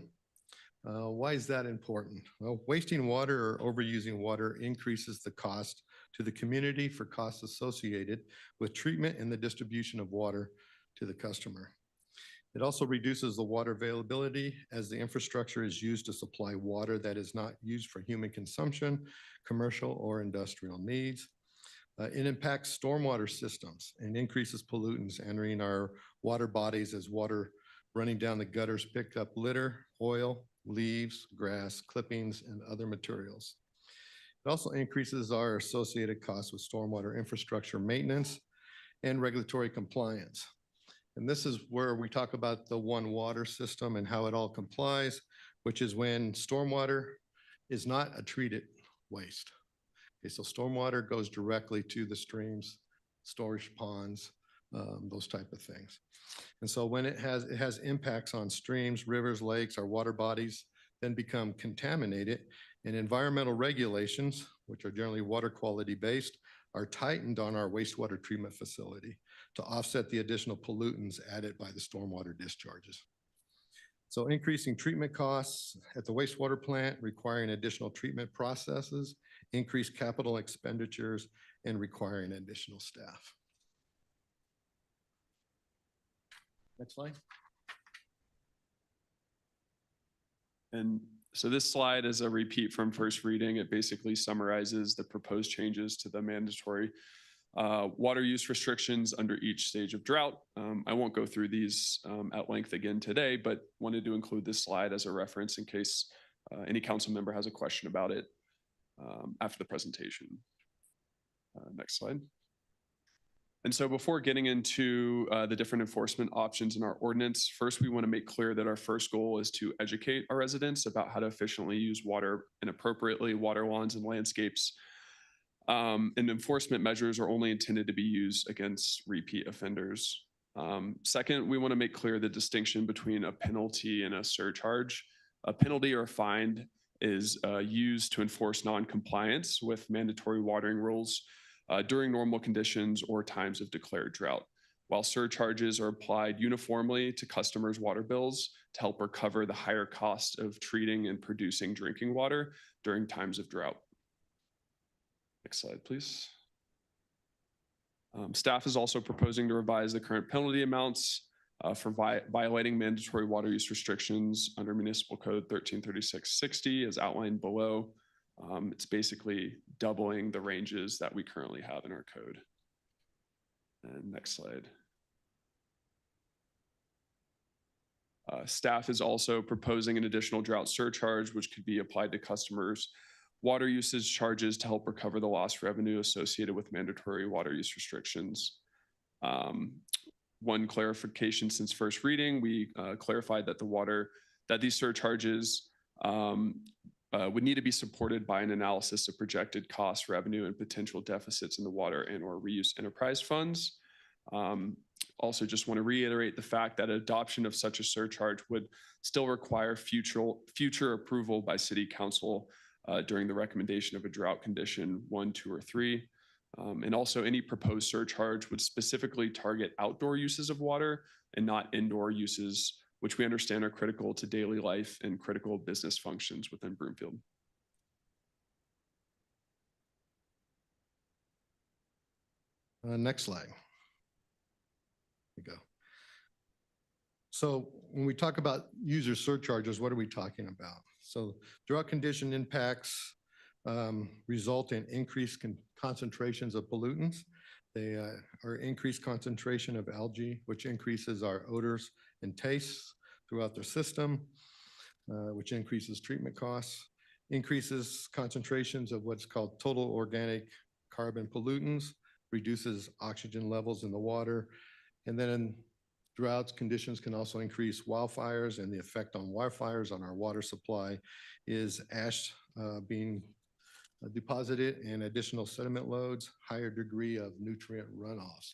why is that important? Well, wasting water or overusing water increases the cost to the community for costs associated with treatment and the distribution of water to the customer. It also reduces the water availability as the infrastructure is used to supply water that is not used for human consumption, commercial or industrial needs. It impacts stormwater systems and increases pollutants entering our water bodies as water running down the gutters pick up litter, oil, leaves, grass, clippings, and other materials. It also increases our associated costs with stormwater infrastructure maintenance and regulatory compliance. And this is where we talk about the one water system and how it all complies, which is when stormwater is not a treated waste. Okay, so stormwater goes directly to the streams, storage ponds, those type of things. And so when it has impacts on streams, rivers, lakes, our water bodies, then become contaminated, and environmental regulations, which are generally water quality based, are tightened on our wastewater treatment facility to offset the additional pollutants added by the stormwater discharges. So increasing treatment costs at the wastewater plant, requiring additional treatment processes, increased capital expenditures, and requiring additional staff. Next slide. And so this slide is a repeat from first reading. It basically summarizes the proposed changes to the mandatory water use restrictions under each stage of drought. I won't go through these at length again today, but wanted to include this slide as a reference in case any council member has a question about it after the presentation. Next slide. And so before getting into the different enforcement options in our ordinance, first we want to make clear that our first goal is to educate our residents about how to efficiently use water and appropriately water lawns and landscapes. And enforcement measures are only intended to be used against repeat offenders. Second, we want to make clear the distinction between a penalty and a surcharge. A penalty or a fine is used to enforce non-compliance with mandatory watering rules during normal conditions or times of declared drought, while surcharges are applied uniformly to customers' water bills to help recover the higher cost of treating and producing drinking water during times of drought. Next slide, please. Staff is also proposing to revise the current penalty amounts for violating mandatory water use restrictions under Municipal Code 133660 as outlined below. It's basically doubling the ranges that we currently have in our code. And next slide. Staff is also proposing an additional drought surcharge, which could be applied to customers' water usage charges to help recover the lost revenue associated with mandatory water use restrictions. One clarification since first reading, we clarified that these surcharges would need to be supported by an analysis of projected cost, revenue, and potential deficits in the water and/or reuse enterprise funds. Also, just want to reiterate the fact that adoption of such a surcharge would still require future approval by City Council during the recommendation of a drought condition 1, 2, or 3. And also any proposed surcharge would specifically target outdoor uses of water and not indoor uses, which we understand are critical to daily life and critical business functions within Broomfield. Next slide. There you go. So when we talk about user surcharges, what are we talking about? So drought condition impacts result in increased concentrations of pollutants. They are increased concentration of algae, which increases our odors and tastes throughout the system, which increases treatment costs, increases concentrations of what's called total organic carbon pollutants, reduces oxygen levels in the water. And then in droughts, conditions can also increase wildfires, and the effect on wildfires on our water supply is ash being deposited and additional sediment loads, higher degree of nutrient runoffs.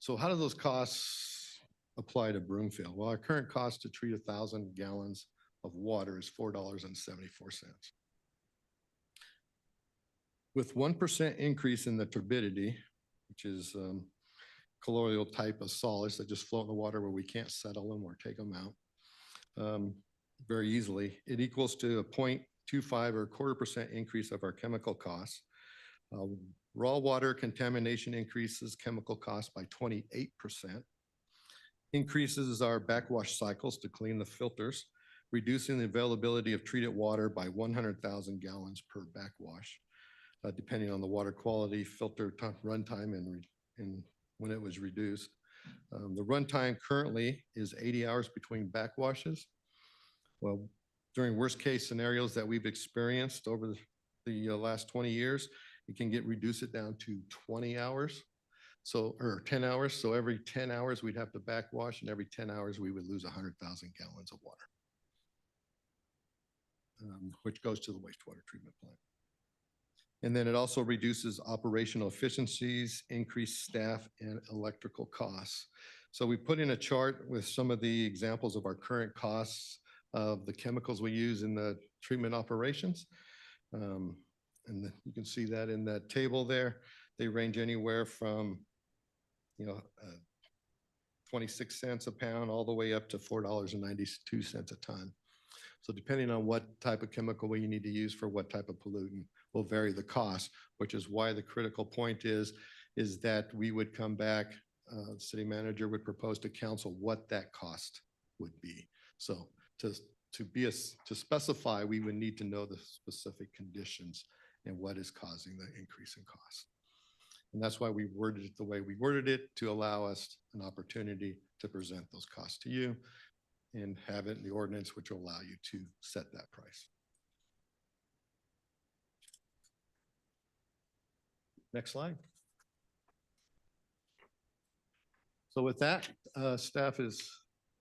So how do those costs apply to Broomfield? Well, our current cost to treat 1,000 gallons of water is $4.74. With 1% increase in the turbidity, which is colloidal type of solids that just float in the water where we can't settle them or take them out very easily, it equals to a 0.25 or 1/4% increase of our chemical costs. Raw water contamination increases chemical costs by 28%, increases our backwash cycles to clean the filters, reducing the availability of treated water by 100,000 gallons per backwash, depending on the water quality, filter runtime, and when it was reduced. The runtime currently is 80 hours between backwashes. Well, during worst case scenarios that we've experienced over the last 20 years, it can reduce it down to 20 hours. So, or 10 hours. So every 10 hours we'd have to backwash, and every 10 hours we would lose 100,000 gallons of water, which goes to the wastewater treatment plant. And then it also reduces operational efficiencies, increased staff, and electrical costs. So we put in a chart with some of the examples of our current costs of the chemicals we use in the treatment operations. And you can see that in that table there. They range anywhere from 26 cents a pound all the way up to $4.92 a ton. So depending on what type of chemical we need to use for what type of pollutant will vary the cost, which is why the critical point is that we would come back, city manager would propose to council what that cost would be. So to specify, we would need to know the specific conditions and what is causing the increase in cost. And that's why we worded it the way we worded it, to allow us an opportunity to present those costs to you and have it in the ordinance, which will allow you to set that price. Next slide. So with that, staff has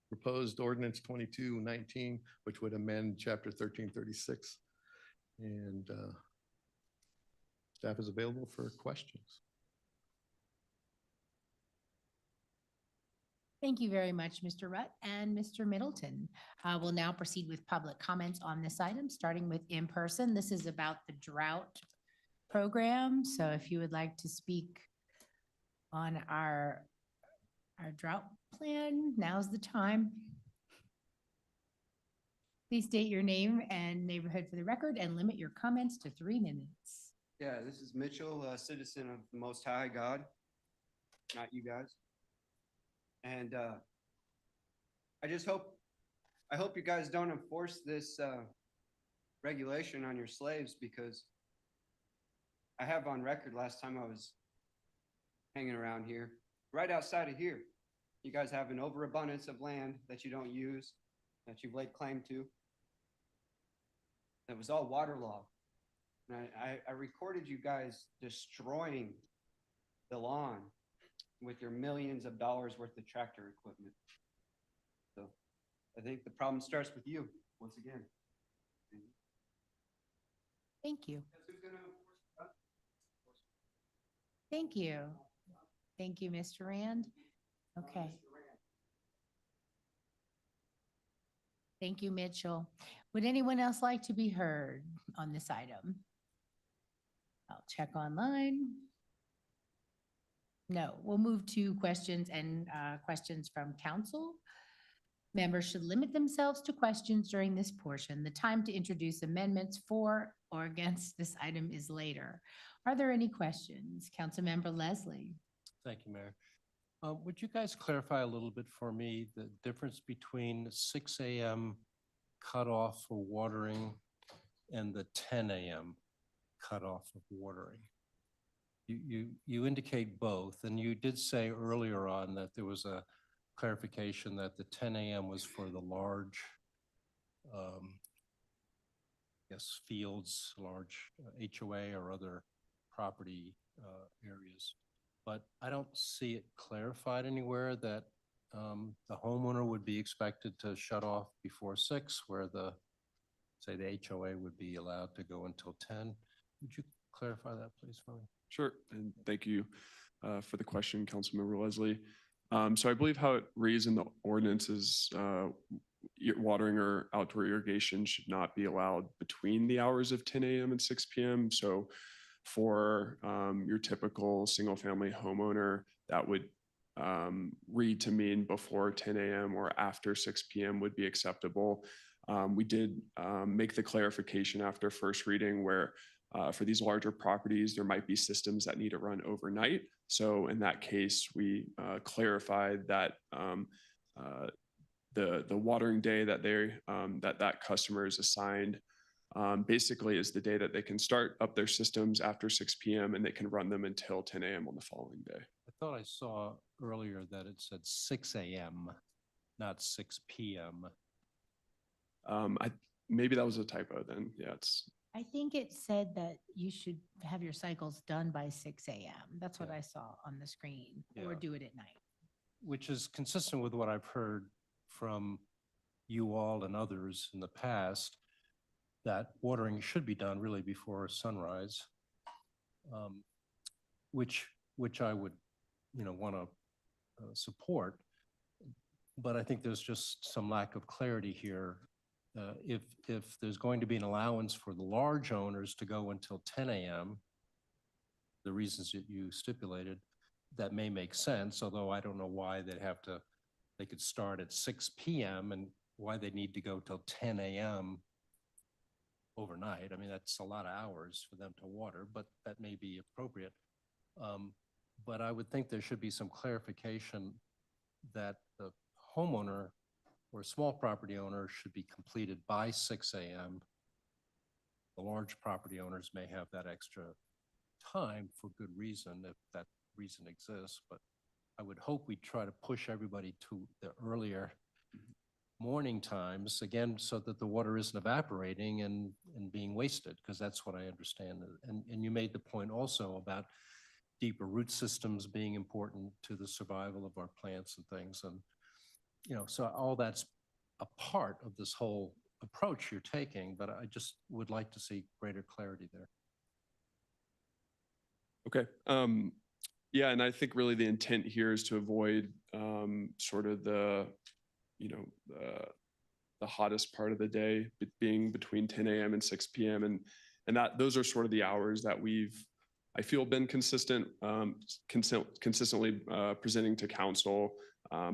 proposed ordinance 2219, which would amend chapter 1336. And Staff is available for questions. Thank you very much, Mr. Rutt and Mr. Middleton. We'll now proceed with public comments on this item, starting with in person. This is about the drought program. So if you would like to speak on our drought plan, now's the time. Please state your name and neighborhood for the record and limit your comments to 3 minutes. Yeah, this is Mitchell, a citizen of the Most High God, not you guys. And I hope you guys don't enforce this regulation on your slaves, because I have on record last time I was hanging around here, right outside of here, you guys have an overabundance of land that you don't use, that you've laid claim to. That was all waterlogged. And I recorded you guys destroying the lawn with your millions of dollars worth of tractor equipment. So I think the problem starts with you, once again. Thank you. Thank you. Thank you, Mr. Rand. Okay. Thank you, Mitchell. Would anyone else like to be heard on this item? I'll check online. No, we'll move to questions and questions from council. Members should limit themselves to questions during this portion. The time to introduce amendments for or against this item is later. Are there any questions? Councilmember Leslie. Thank you, Mayor. Would you guys clarify a little bit for me the difference between 6 a.m. cutoff for watering and the 10 a.m. cutoff of watering? You indicate both, and you did say earlier on that there was a clarification that the 10 a.m. was for the large, yes, fields, large HOA or other property areas. But I don't see it clarified anywhere that the homeowner would be expected to shut off before 6, where the HOA would be allowed to go until 10. Would you clarify that, please, for me? Sure, and thank you for the question, Councilmember Leslie. So I believe how it reads in the ordinance is watering or outdoor irrigation should not be allowed between the hours of 10 a.m. and 6 p.m. So for your typical single-family homeowner, that would read to mean before 10 a.m. or after 6 p.m. would be acceptable. We did make the clarification after first reading where for these larger properties, there might be systems that need to run overnight. So in that case, we clarified that the watering day that that customer is assigned basically is the day that they can start up their systems after 6 p.m. and they can run them until 10 a.m. on the following day. I thought I saw earlier that it said 6 a.m., not 6 p.m. Maybe that was a typo then. Yeah, I think it said that you should have your cycles done by 6 a.m. That's what I saw on the screen, or Yeah. do it at night. Which is consistent with what I've heard from you all and others in the past, that watering should be done really before sunrise, which I would, want to support. But I think there's just some lack of clarity here. If there's going to be an allowance for the large owners to go until 10 a.m., the reasons that you stipulated, that may make sense, although I don't know why they could start at 6 p.m. and why they need to go till 10 a.m. overnight. I mean, that's a lot of hours for them to water, but that may be appropriate. But I would think there should be some clarification that the homeowner or small property owner should be completed by 6 a.m. The large property owners may have that extra time for good reason, if that reason exists, but I would hope we try to push everybody to the earlier morning times, again, so that the water isn't evaporating and being wasted, because that's what I understand. And you made the point also about deeper root systems being important to the survival of our plants and things. And so all that's a part of this whole approach you're taking, but I just would like to see greater clarity there. Okay. Yeah, and I think really the intent here is to avoid sort of the, you know, the hottest part of the day being between 10 a.m. and 6 p.m. And that those are sort of the hours that I feel been consistently presenting to council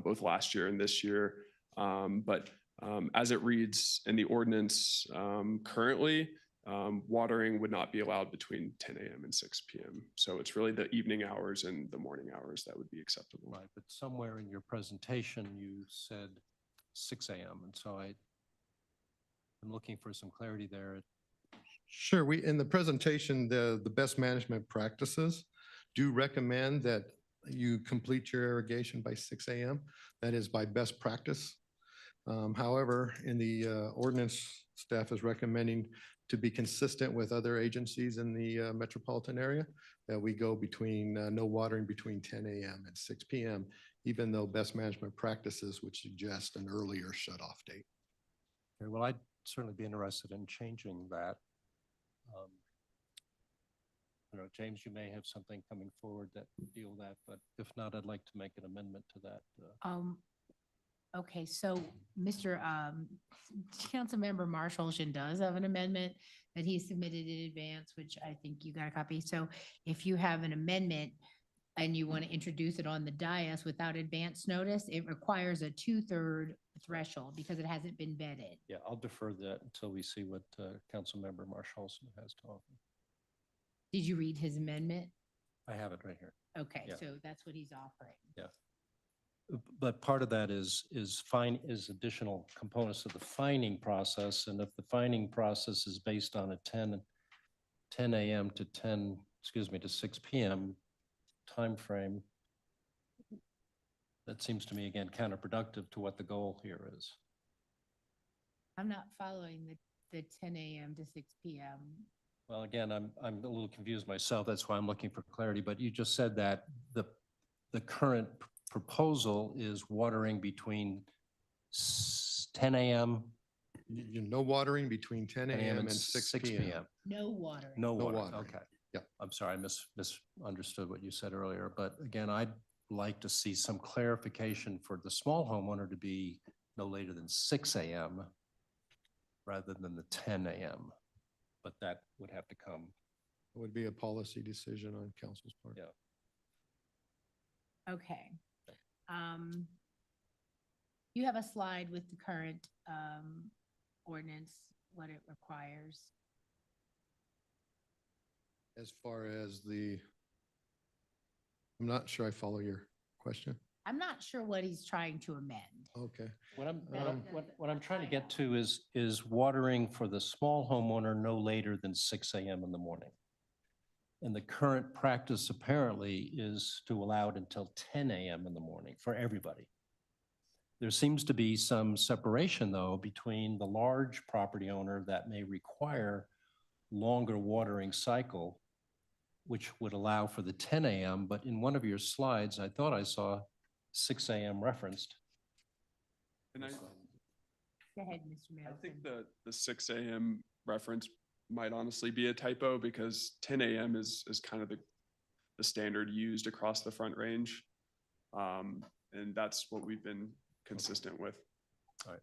both last year and this year. But as it reads in the ordinance currently, watering would not be allowed between 10 a.m. and 6 p.m. So it's really the evening hours and the morning hours that would be acceptable. Right, but somewhere in your presentation, you said 6 a.m. And so I'm looking for some clarity there. Sure, in the presentation, the best management practices do recommend that you complete your irrigation by 6 a.m. That is by best practice. However, in the ordinance, staff is recommending to be consistent with other agencies in the metropolitan area, that we go between no watering between 10 a.m. and 6 p.m., even though best management practices would suggest an earlier shut-off date. Okay, well, I'd certainly be interested in changing that. I don't know, James, you may have something coming forward that would deal with that, but if not, I'd like to make an amendment to that. Okay, so Mr. Councilmember Marshallson does have an amendment that he submitted in advance, which I think you got a copy. So if you have an amendment and you want to introduce it on the dais without advance notice, it requires a 2/3 threshold because it hasn't been vetted. Yeah, I'll defer that until we see what Councilmember Marshallson has to offer. Did you read his amendment? I have it right here. Okay, Yeah. so that's what he's offering. Yeah. But part of that is additional components of the fining process. And if the fining process is based on a 10 a.m. to 6 p.m. timeframe, that seems to me, again, counterproductive to what the goal here is. I'm not following the 10 a.m. to 6 p.m. Well, again, I'm a little confused myself. That's why I'm looking for clarity. But you just said that the current proposal is watering between 10 a.m. No watering between 10 a.m. and 6 p.m. No watering. No water. watering. Okay. Yeah. I'm sorry, I misunderstood what you said earlier. But again, I'd like to see some clarification for the small homeowner to be no later than 6 a.m. rather than the 10 a.m. But that would have to come. It would be a policy decision on council's part. Yeah. Okay. You have a slide with the current ordinance, what it requires. As far as I'm not sure I follow your question. I'm not sure what he's trying to amend. Okay. What I'm trying to get to is watering for the small homeowner no later than 6 a.m. in the morning. And the current practice apparently is to allow it until 10 a.m. in the morning for everybody. There seems to be some separation, though, between the large property owner that may require longer watering cycle, which would allow for the 10 a.m. But in one of your slides, I thought I saw 6 a.m. referenced. And Go ahead, Mr. Middleton. I think the 6 a.m. reference might honestly be a typo because 10 a.m. is kind of the standard used across the Front Range. And that's what we've been consistent with. All right.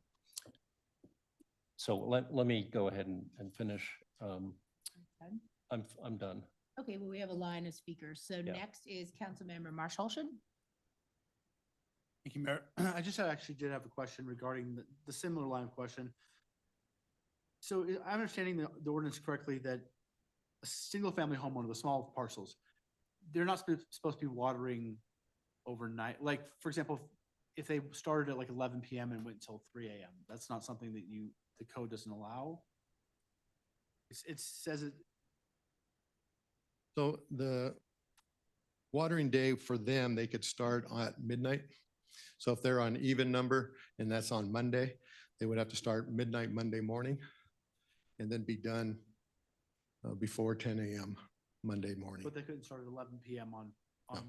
So let me go ahead and finish. I'm done. Okay, well, we have a line of speakers. So Yeah. next is Councilmember Marshallson. Thank you, Mayor. I just actually did have a question regarding the similar line of question. So I'm understanding the ordinance correctly that a single-family homeowner, the small parcels, they're not supposed to be watering overnight. Like, for example, if they started at like 11 p.m. and went until 3 a.m., that's not something that the code doesn't allow. It says it. So the watering day for them, they could start at midnight. So if they're on even number and that's on Monday, they would have to start midnight Monday morning and then be done before 10 a.m. Monday morning. But they couldn't start at 11 p.m. on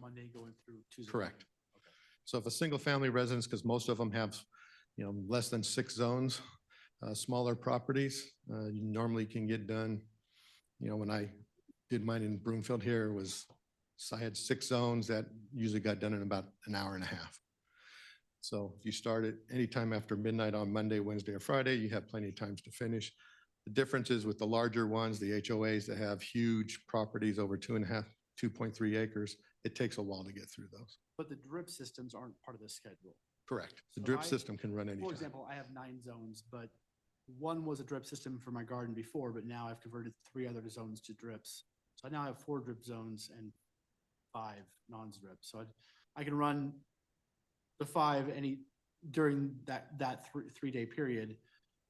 Monday going through Tuesday. Correct. So if a single family residence, because most of them have, less than 6 zones, smaller properties, you normally can get done. When I did mine in Broomfield here, it was So I had 6 zones that usually got done in about an hour and a half. So if you start at any time after midnight on Monday, Wednesday, or Friday, you have plenty of times to finish. The difference is with the larger ones, the HOAs that have huge properties over 2.5, 2.3 acres, it takes a while to get through those. But the drip systems aren't part of the schedule. Correct. The So drip I- system can run For anytime. example, I have 9 zones, but one was a drip system for my garden before, but now I've converted 3 other zones to drips. So I now have 4 drip zones and 5 non-drip. So I can run the 5 during that 3-day period,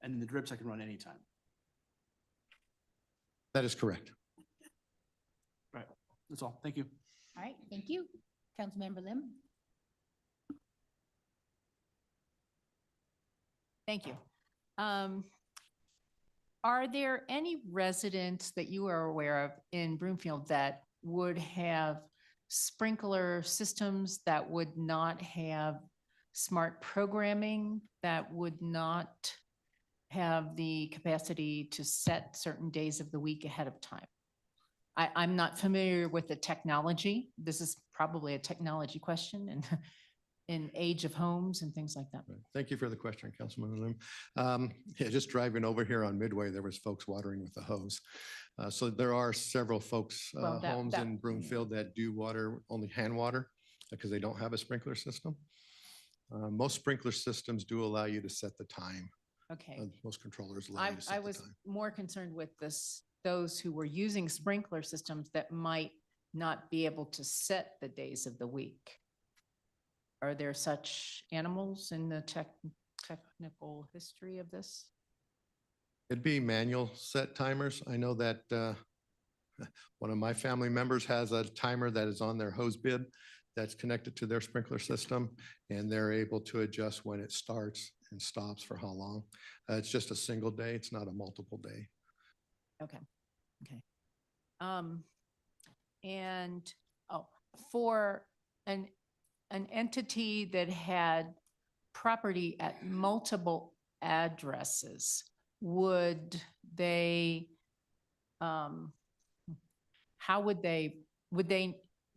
and the drips I can run anytime. That is correct. Right. That's all. Thank you. All right, thank you. Councilmember Lim? Thank you. Are there any residents that you are aware of in Broomfield that would have sprinkler systems that would not have smart programming, that would not have the capacity to set certain days of the week ahead of time? I'm not familiar with the technology. This is probably a technology question and in age of homes and things like that. Right. Thank you for the question, Councilman Lim. Yeah, just driving over here on Midway, there was folks watering with the hose. So there are several folks, Well, homes in Broomfield that do water, only hand water, because they don't have a sprinkler system. Most sprinkler systems do allow you to set the time. Okay. Most controllers allow you to I set the was time. more concerned with those who were using sprinkler systems that might not be able to set the days of the week. Are there such animals in the technical history of this? It'd be manual set timers. I know that one of my family members has a timer that is on their hose bib that's connected to their sprinkler system, and they're able to adjust when it starts and stops for how long. It's just a single day. It's not a multiple day. Okay. For an entity that had property at multiple addresses, would they, how would they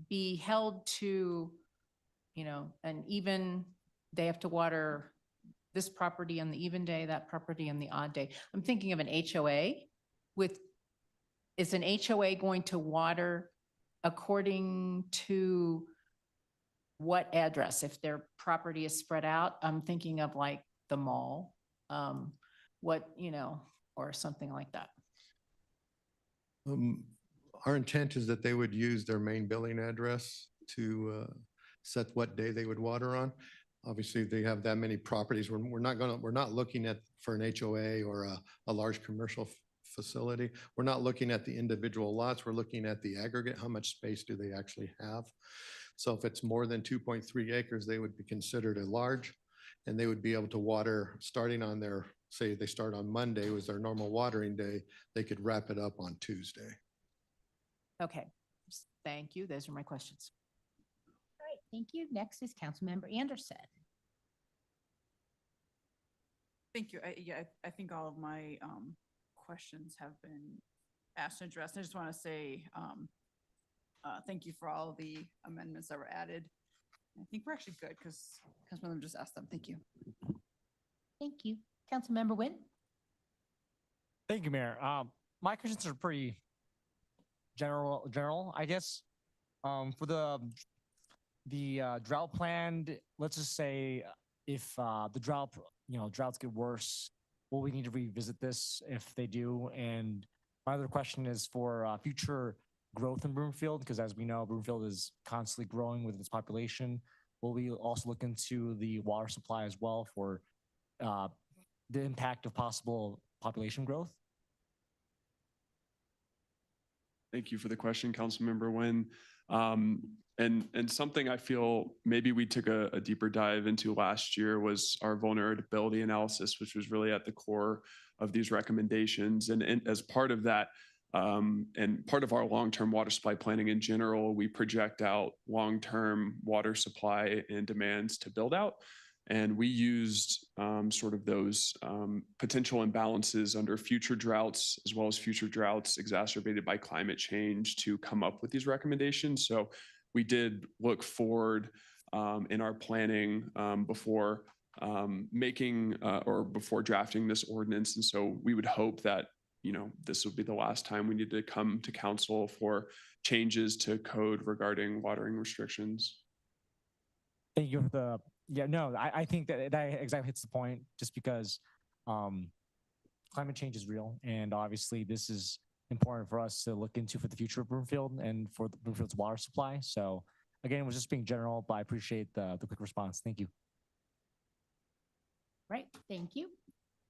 be held to, an even, they have to water this property on the even day, that property on the odd day? I'm thinking of an HOA is an HOA going to water according to what address? If their property is spread out, I'm thinking of like the mall, or something like that. Our intent is that they would use their main billing address to set what day they would water on. Obviously, they have that many properties. We're not looking at for an HOA or a large commercial facility. We're not looking at the individual lots. We're looking at the aggregate. How much space do they actually have? So if it's more than 2.3 acres, they would be considered a large, and they would be able to water starting on their, say they start on Monday was their normal watering day, they could wrap it up on Tuesday. Okay, thank you. Those are my questions. All right, thank you. Next is Councilmember Anderson. Thank you. I think all of my questions have been asked and addressed. I just want to say thank you for all of the amendments that were added. I think we're actually good because Councilmember just asked them. Thank you. Thank you. Councilmember Nguyen? Thank you, Mayor. My questions are pretty general, I guess. For the drought plan, let's just say if the droughts get worse, will we need to revisit this if they do? And my other question is for future growth in Broomfield, because as we know, Broomfield is constantly growing with its population. Will we also look into the water supply as well for the impact of possible population growth? Thank you for the question, Councilmember Nguyen. And something I feel maybe we took a deeper dive into last year was our vulnerability analysis, which was really at the core of these recommendations. And as part of that, and part of our long-term water supply planning in general, we project out long-term water supply and demands to build out. And we used sort of those potential imbalances under future droughts, as well as future droughts exacerbated by climate change, to come up with these recommendations. So we did look forward in our planning before making or before drafting this ordinance. And so we would hope that, you know, this would be the last time we need to come to council for changes to code regarding watering restrictions. Thank you for the, yeah, no, I think that exactly hits the point, just because climate change is real. And obviously this is important for us to look into for the future of Broomfield and for Broomfield's water supply. So again, it was just being general, but I appreciate the quick response. Thank you. Right, thank you.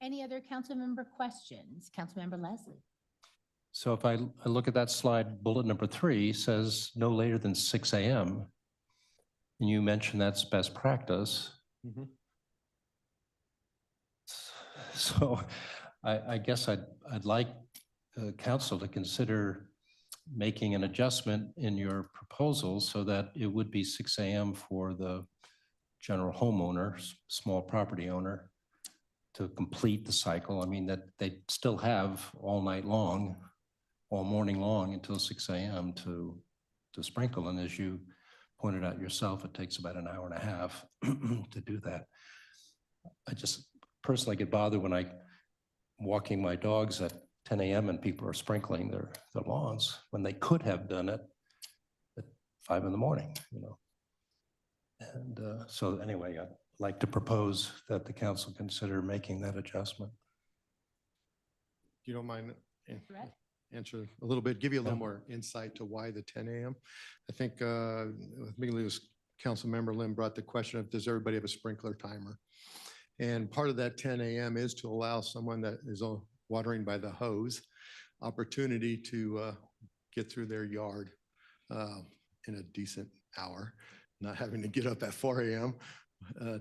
Any other council member questions? Councilmember Leslie. So if I look at that slide, bullet number 3 says no later than 6 a.m. And you mentioned that's best practice. So I guess I'd like council to consider making an adjustment in your proposal so that it would be 6 a.m. for the general homeowner, small property owner, to complete the cycle. I mean, that they still have all night long, all morning long until 6 a.m. to sprinkle. And as you pointed out yourself, it takes about an hour and a half to do that. I just personally get bothered when I walking my dogs at 10 a.m. and people are sprinkling their lawns when they could have done it at 5 in the morning, you know. And so anyway, I'd like to propose that the council consider making that adjustment. You don't mind Brett? answer a little bit, give you a little more insight to why the 10 a.m. I think immediately was Council Member Lim brought the question of, does everybody have a sprinkler timer? And part of that 10 a.m. is to allow someone that is watering by the hose opportunity to get through their yard in a decent hour, not having to get up at 4 a.m.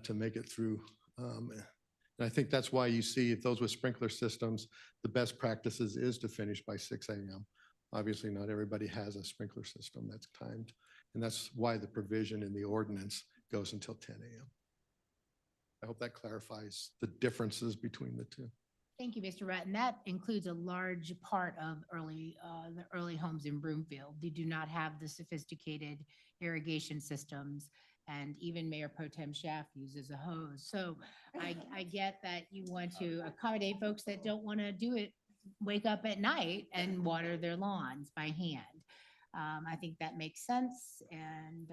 To make it through. And I think that's why you see those with sprinkler systems, the best practices is to finish by 6 a.m. Obviously, not everybody has a sprinkler system that's timed. And that's why the provision in the ordinance goes until 10 a.m. I hope that clarifies the differences between the two. Thank you, Mr. Rutt. And that includes a large part of the early homes in Broomfield. They do not have the sophisticated irrigation systems. And even Mayor Pro Tem Schaaf uses a hose. So I get that you want to accommodate folks that don't want to do it, wake up at night and water their lawns by hand. I think that makes sense. And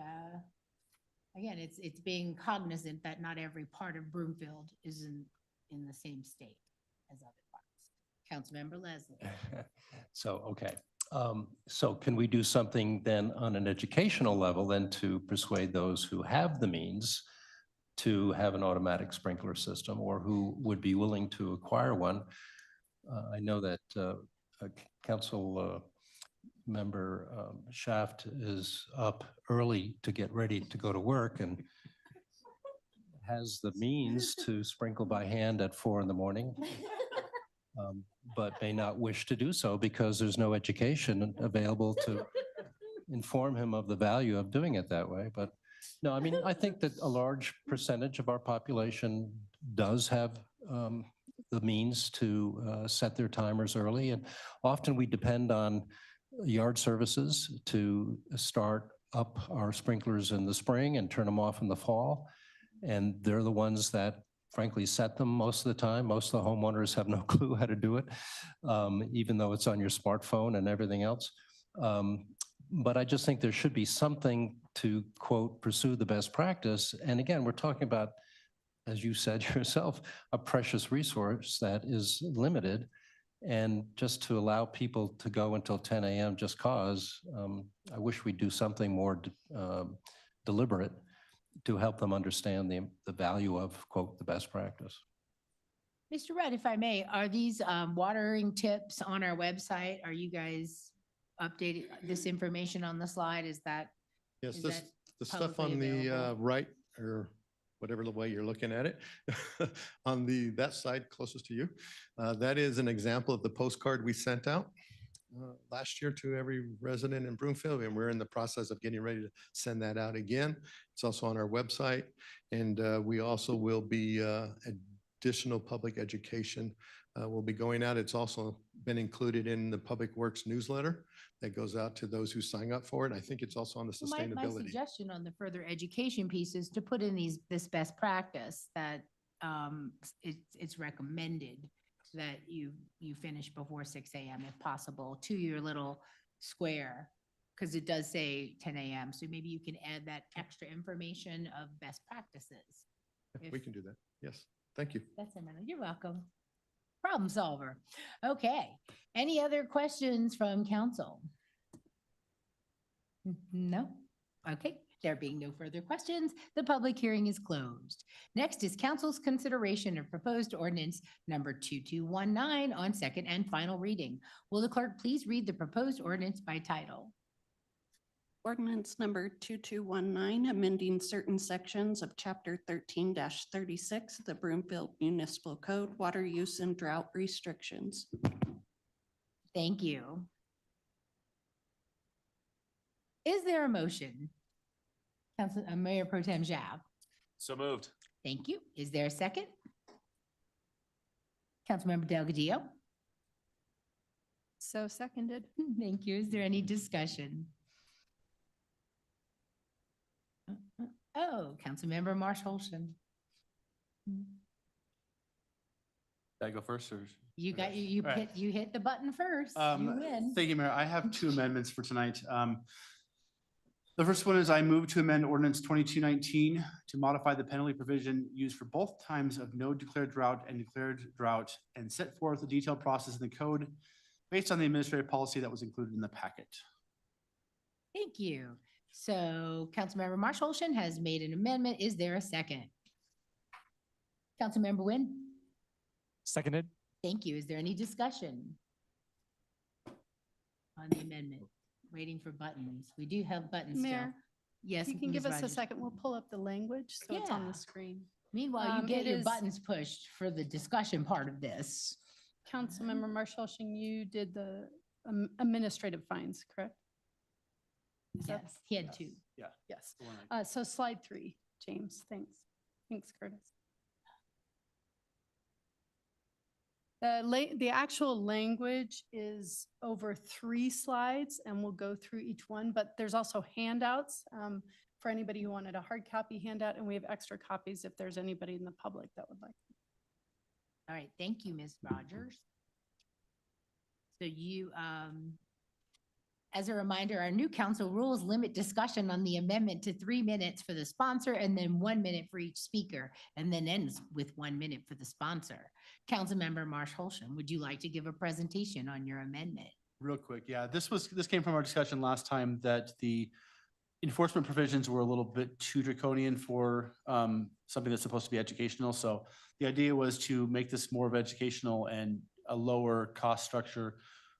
again, it's being cognizant that not every part of Broomfield is in the same state as other parts. Councilmember Leslie. So, okay. So can we do something then on an educational level then to persuade those who have the means to have an automatic sprinkler system or who would be willing to acquire one? I know that Council Member Schaaf is up early to get ready to go to work and has the means to sprinkle by hand at 4 in the morning. But may not wish to do so because there's no education available to inform him of the value of doing it that way. But no, I mean, I think that a large percentage of our population does have the means to set their timers early. And often we depend on yard services to start up our sprinklers in the spring and turn them off in the fall. And they're the ones that frankly set them most of the time. Most of the homeowners have no clue how to do it, even though it's on your smartphone and everything else. But I just think there should be something to, quote, pursue the best practice. And again, we're talking about, as you said yourself, a precious resource that is limited. And just to allow people to go until 10 a.m. just cause, I wish we'd do something more deliberate to help them understand the value of, quote, the best practice. Mr. Rudd, if I may, are these watering tips on our website? Are you guys updating this information on the slide? Is that? Yes, is this, that the stuff on publicly the available? right, or whatever the way you're looking at it, on that side closest to you, that is an example of the postcard we sent out. last year to every resident in Broomfield, and we're in the process of getting ready to send that out again. It's also on our website. And we also will be additional public education will be going out. It's also been included in the Public Works newsletter that goes out to those who sign up for it. I think it's also on the Well, my sustainability. suggestion on the further education piece is to put in this best practice that it's recommended that you finish before 6 a.m. if possible to your little square, because it does say 10 a.m. So maybe you can add that extra information of best practices. We can do that. Yes. Thank you. That's a minute. You're welcome. Problem solver. Okay. Any other questions from council? No? Okay. There being no further questions, the public hearing is closed. Next is council's consideration of proposed ordinance number 2219 on second and final reading. Will the clerk please read the proposed ordinance by title? Ordinance number 2219, amending certain sections of Chapter 13-36 of the Broomfield Municipal Code, water use and drought restrictions. Thank you. Is there a motion? Council, Mayor Pro Tem Zhao. So moved. Thank you. Is there a second? Councilmember Delgadillo. So seconded. Thank you. Is there any discussion? Oh, Councilmember Marsh Holston. Did I go first or? You got, you All right. hit the button first. You win. Thank you, Mayor. I have two amendments for tonight. The first one is I move to amend ordinance 2219 to modify the penalty provision used for both times of no declared drought and declared drought and set forth a detailed process in the code based on the administrative policy that was included in the packet. Thank you. So Councilmember Marsh Holston has made an amendment. Is there a second? Councilmember Nguyen. Seconded. Thank you. Is there any discussion on the amendment? Waiting for buttons. We do have buttons still. Mayor, Yes. you can Ms. give us a Rogers. second. We'll pull up the language so it's on Yeah. the screen. Meanwhile, you It get your is- buttons pushed for the discussion part of this. Councilmember Marshall, you did the administrative fines, correct? Is that- Yes, he had two. Yeah. Yes. The one I- So slide 3, James, thanks. Thanks, Curtis. The actual language is over 3 slides and we'll go through each one, but there's also handouts for anybody who wanted a hard copy handout, and we have extra copies if there's anybody in the public that would like. All right, thank you, Ms. Rogers. So you, as a reminder, our new council rules limit discussion on the amendment to 3 minutes for the sponsor and then 1 minute for each speaker, and then ends with 1 minute for the sponsor. Councilmember Marsh Holston, would you like to give a presentation on your amendment? Real quick, yeah, this came from our discussion last time that the enforcement provisions were a little bit too draconian for something that's supposed to be educational. So the idea was to make this more of educational and a lower cost structure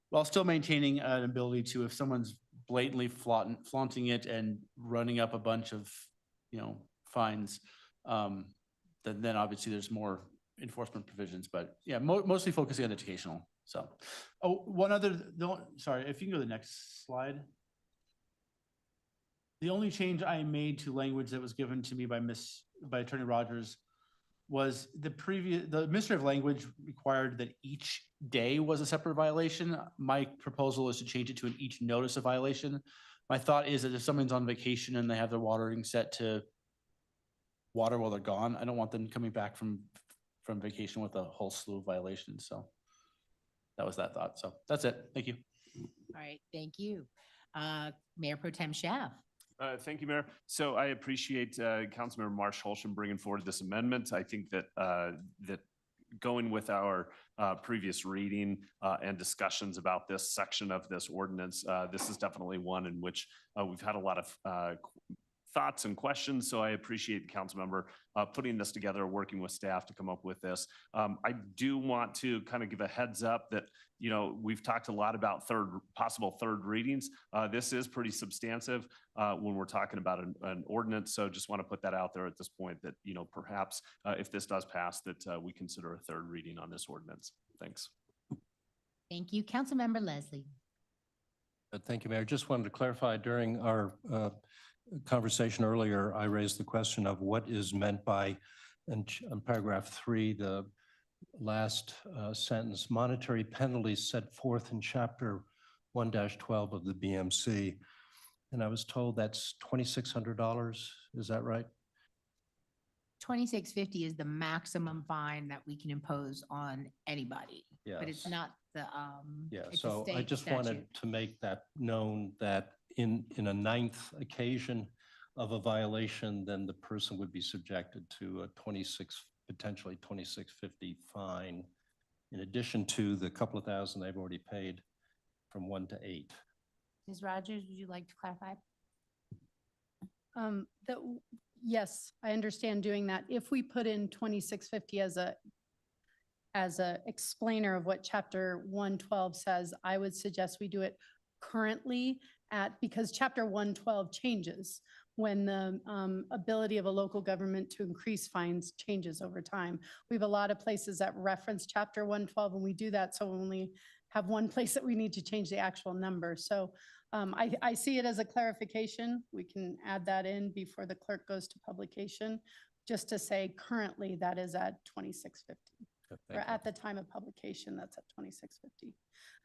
while still maintaining an ability to, if someone's blatantly flaunting it and running up a bunch of, fines, then obviously there's more enforcement provisions, but yeah, mostly focusing on educational. So, one other, sorry, if you can go to the next slide. The only change I made to language that was given to me by Attorney Rogers was the administrative language required that each day was a separate violation. My proposal is to change it to an each notice of violation. My thought is that if someone's on vacation and they have their watering set to water while they're gone, I don't want them coming back from vacation with a whole slew of violations. So that was that thought. So that's it. Thank you. All right, thank you. Mayor Pro Tem Schaaf. Thank you, Mayor. So I appreciate Councilmember Marsh Holston bringing forward this amendment. I think that that going with our previous reading and discussions about this section of this ordinance, this is definitely one in which we've had a lot of thoughts and questions. So I appreciate the council member putting this together, working with staff to come up with this. I do want to kind of give a heads up that, we've talked a lot about possible third readings. This is pretty substantive when we're talking about an ordinance. So just want to put that out there at this point that, perhaps if this does pass, that we consider a third reading on this ordinance. Thanks. Thank you. Councilmember Leslie. Thank you, Mayor. Just wanted to clarify, during our conversation earlier, I raised the question of what is meant by, in paragraph 3, the last sentence, monetary penalties set forth in chapter 1-12 of the BMC. And I was told that's $2,600. Is that right? $2,650 is the maximum fine that we can impose on anybody. But it's Yes. not the, Yeah, it's a so I state just statute. wanted to make that known that in a 9th occasion of a violation, then the person would be subjected to a potentially $2,650 fine, in addition to the couple of thousand they've already paid from 1 to 8. Ms. Rogers, would you like to clarify? Yes, I understand doing that. If we put in 2650 as a explainer of what chapter 112 says, I would suggest we do it currently because chapter 112 changes when the ability of a local government to increase fines changes over time. We have a lot of places that reference chapter 112 and we do that, so we only have one place that we need to change the actual number. So I see it as a clarification. We can add that in before the clerk goes to publication, just to say currently that is at 2650. Or at the time of publication, that's at 2650.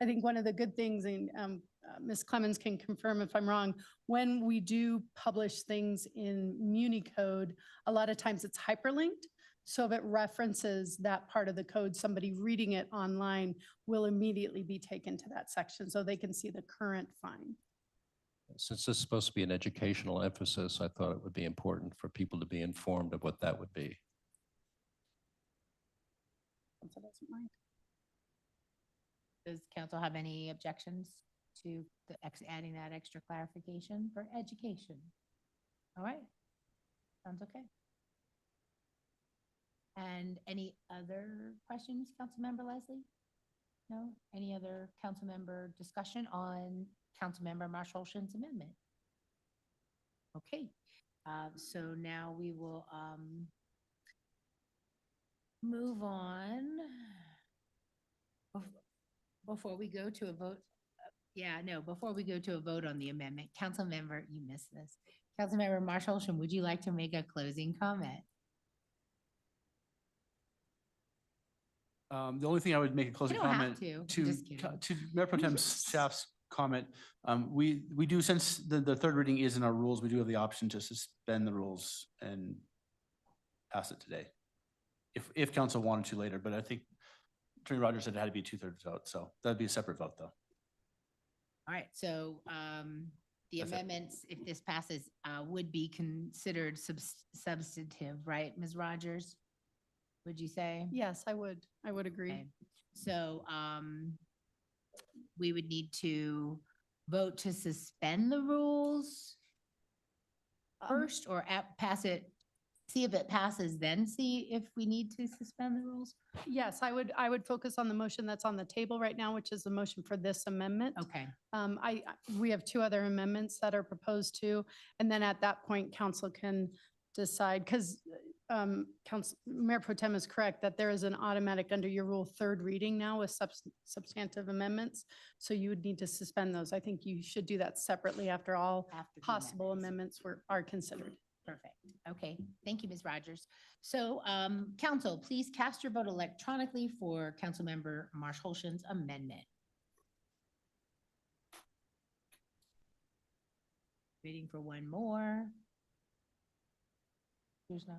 I think one of the good things, and Ms. Clemens can confirm if I'm wrong, when we do publish things in Muni code, a lot of times it's hyperlinked. So if it references that part of the code, somebody reading it online will immediately be taken to that section so they can see the current fine. Since this is supposed to be an educational emphasis, I thought it would be important for people to be informed of what that would be. Council doesn't mind. Does council have any objections to adding that extra clarification for education? All right, sounds okay. And any other questions, Councilmember Leslie? No? Any other council member discussion on Councilmember Marshallson's amendment? Okay, so now we will move on. Before we go to a vote, before we go to a vote on the amendment, Councilmember, you missed this. Councilmember Marshallson, would you like to make a closing comment? The only thing I would make a closing You don't have comment to. I'm to, just kidding. to Mayor Pro Tem Staff's comment. We do, since the third reading is in our rules, we do have the option to suspend the rules and pass it today. If council wanted to later, but I think Attorney Rogers said it had to be a 2/3 vote, so that'd be a separate vote though. All right, so the That's it. amendments, if this passes, would be considered substantive, right, Ms. Rogers? Would you say? Yes, I would agree. Okay. So we would need to vote to suspend the rules first or pass it, see if it passes, then see if we need to suspend the rules? Yes, I would focus on the motion that's on the table right now, which is the motion for this amendment. Okay. We have 2 other amendments that are proposed to, and then at that point, council can decide, because Mayor Pro Tem is correct that there is an automatic under your rule 3rd reading now with substantive amendments. So you would need to suspend those. I think you should do that separately after all After the possible amendments are considered. Perfect. Okay, thank you, Ms. Rogers. So council, please cast your vote electronically for Councilmember Marshallson's amendment. Waiting for one more. There's no.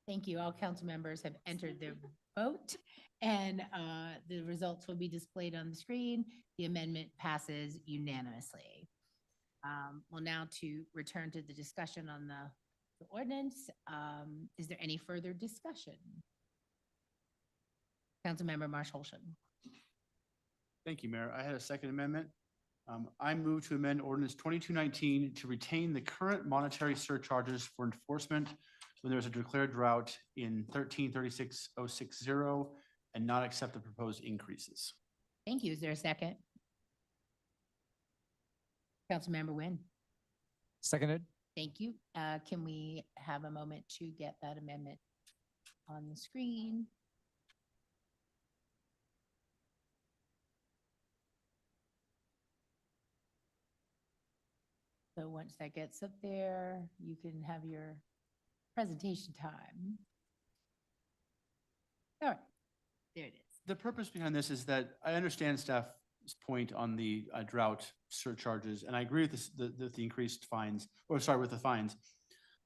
Thank you. All council members have entered their vote and the results will be displayed on the screen. The amendment passes unanimously. Well, now to return to the discussion on the ordinance. Is there any further discussion? Councilmember Marshallson. Thank you, Mayor. I had a second amendment. I move to amend ordinance 2219 to retain the current monetary surcharges for enforcement when there's a declared drought in 13-36-060 and not accept the proposed increases. Thank you. Is there a second? Councilmember Nguyen. Seconded. Thank you. Can we have a moment to get that amendment on the screen? So once that gets up there, you can have your presentation time. All right, there it is. The purpose behind this is that I understand staff's point on the drought surcharges, and I agree with this, the increased fines, or sorry, with the fines.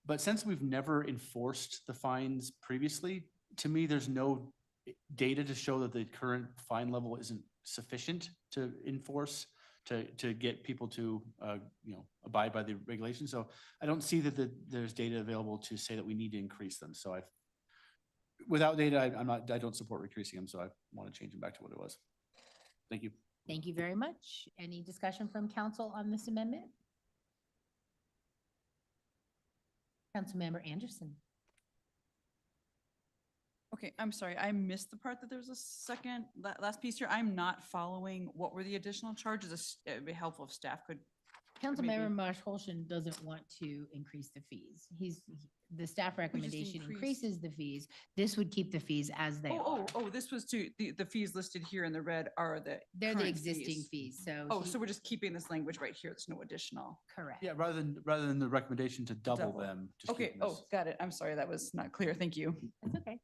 But since we've never enforced the fines previously, to me, there's no data to show that the current fine level isn't sufficient to enforce, to get people to, abide by the regulations. So I don't see that there's data available to say that we need to increase them. So without data, I don't support increasing them. So I want to change them back to what it was. Thank you. Thank you very much. Any discussion from council on this amendment? Councilmember Anderson. Okay, I'm sorry, I missed the part that there was a second, last piece here. I'm not following. What were the additional charges? It'd be helpful if staff could. Councilmember Marsh Holshan doesn't want to increase the fees. The staff recommendation increase- increases the fees. This would keep the fees as they are. This was the fees listed here in the red are the. They're the current existing fees, so. Oh, he- so we're just keeping this language right here. There's no additional. Correct. Yeah, rather than the recommendation to double them. just Okay, keeping this- got it. I'm sorry, that was not clear. Thank you. That's okay.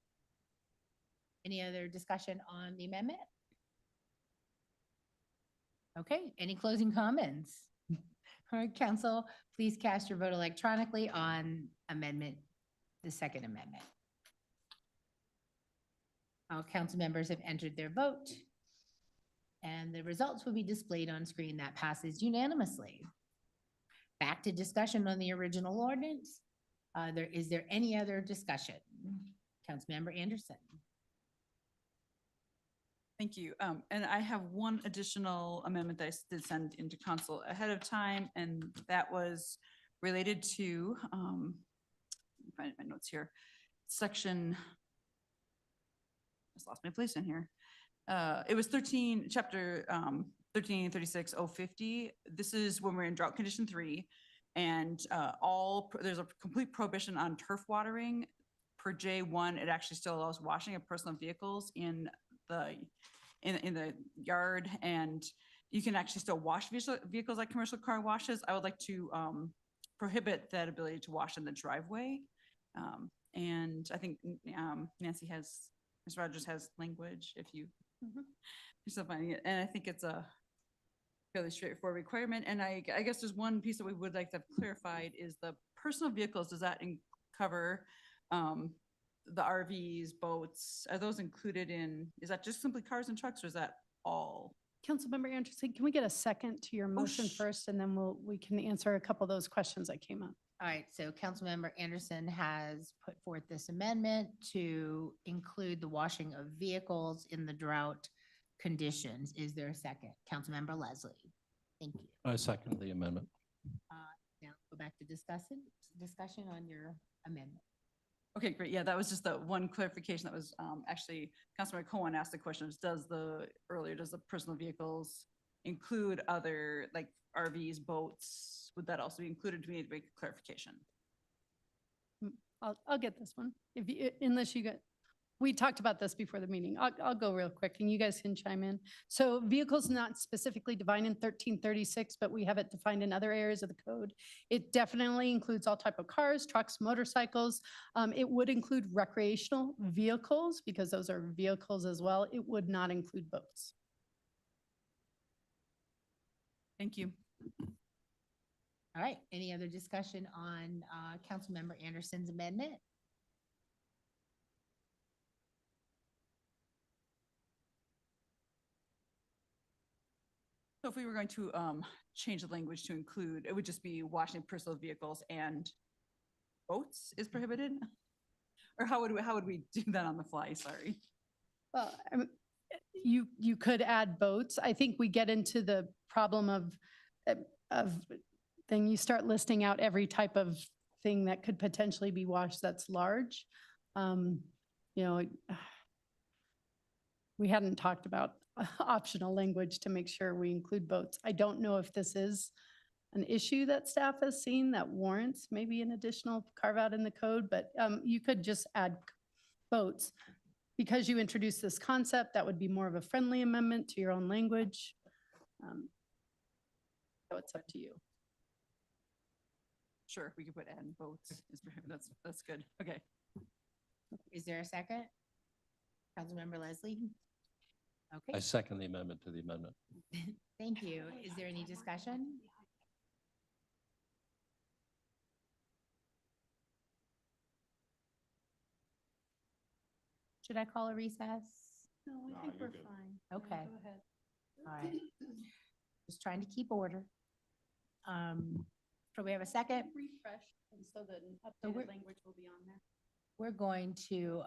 Any other discussion on the amendment? Okay, any closing comments? All right, council, please cast your vote electronically on the second amendment. All council members have entered their vote. And the results will be displayed on screen. That passes unanimously. Back to discussion on the original ordinance. Is there any other discussion? Councilmember Anderson. Thank you. And I have one additional amendment that I did send into council ahead of time, and that was related to, let me find my notes here, section, just lost my place in here. It was chapter 1336-050. This is when we're in drought condition 3, and there's a complete prohibition on turf watering. Per J1, it actually still allows washing of personal vehicles in the yard, and you can actually still wash vehicles like commercial car washes. I would like to prohibit that ability to wash in the driveway. And I think Ms. Rogers has language if you're still finding it. And I think it's a fairly straightforward requirement. And I guess there's one piece that we would like to have clarified is the personal vehicles. Does that cover the RVs, boats? Are those included in, is that just simply cars and trucks, or is that all? Councilmember Anderson, can we get a second to your motion first, and then we can answer a couple of those questions that came up. All right, so Councilmember Anderson has put forth this amendment to include the washing of vehicles in the drought conditions. Is there a second? Councilmember Leslie. Thank you. I second the amendment. Now go back to discussion on your amendment. Okay, great. Yeah, that was just the one clarification that was actually, Councilmember Cohen asked the question, does the personal vehicles include other like RVs, boats? Would that also be included? To me to make a clarification? I'll get this one. We talked about this before the meeting. I'll go real quick and you guys can chime in. So vehicles not specifically defined in 1336, but we have it defined in other areas of the code. It definitely includes all type of cars, trucks, motorcycles. It would include recreational vehicles because those are vehicles as well. It would not include boats. Thank you. All right, any other discussion on Councilmember Anderson's amendment? So if we were going to change the language to include, it would just be washing personal vehicles and boats is prohibited? Or how would we do that on the fly? Sorry. Well, you could add boats. I think we get into the problem of then you start listing out every type of thing that could potentially be washed that's large. We hadn't talked about optional language to make sure we include boats. I don't know if this is an issue that staff has seen that warrants maybe an additional carve out in the code, but you could just add boats. Because you introduced this concept, that would be more of a friendly amendment to your own language. So it's up to you. Sure, we could put and votes. That's good. Okay. Is there a second? Councilmember Leslie? I Okay, second the amendment to the amendment. thank you. Is there any discussion? Should I call a recess? No, I think we're fine. Yeah, Okay. Go ahead. All right. Just trying to keep order. So we have a second. Refresh, and so the So we're- updated language will be on there. We're going to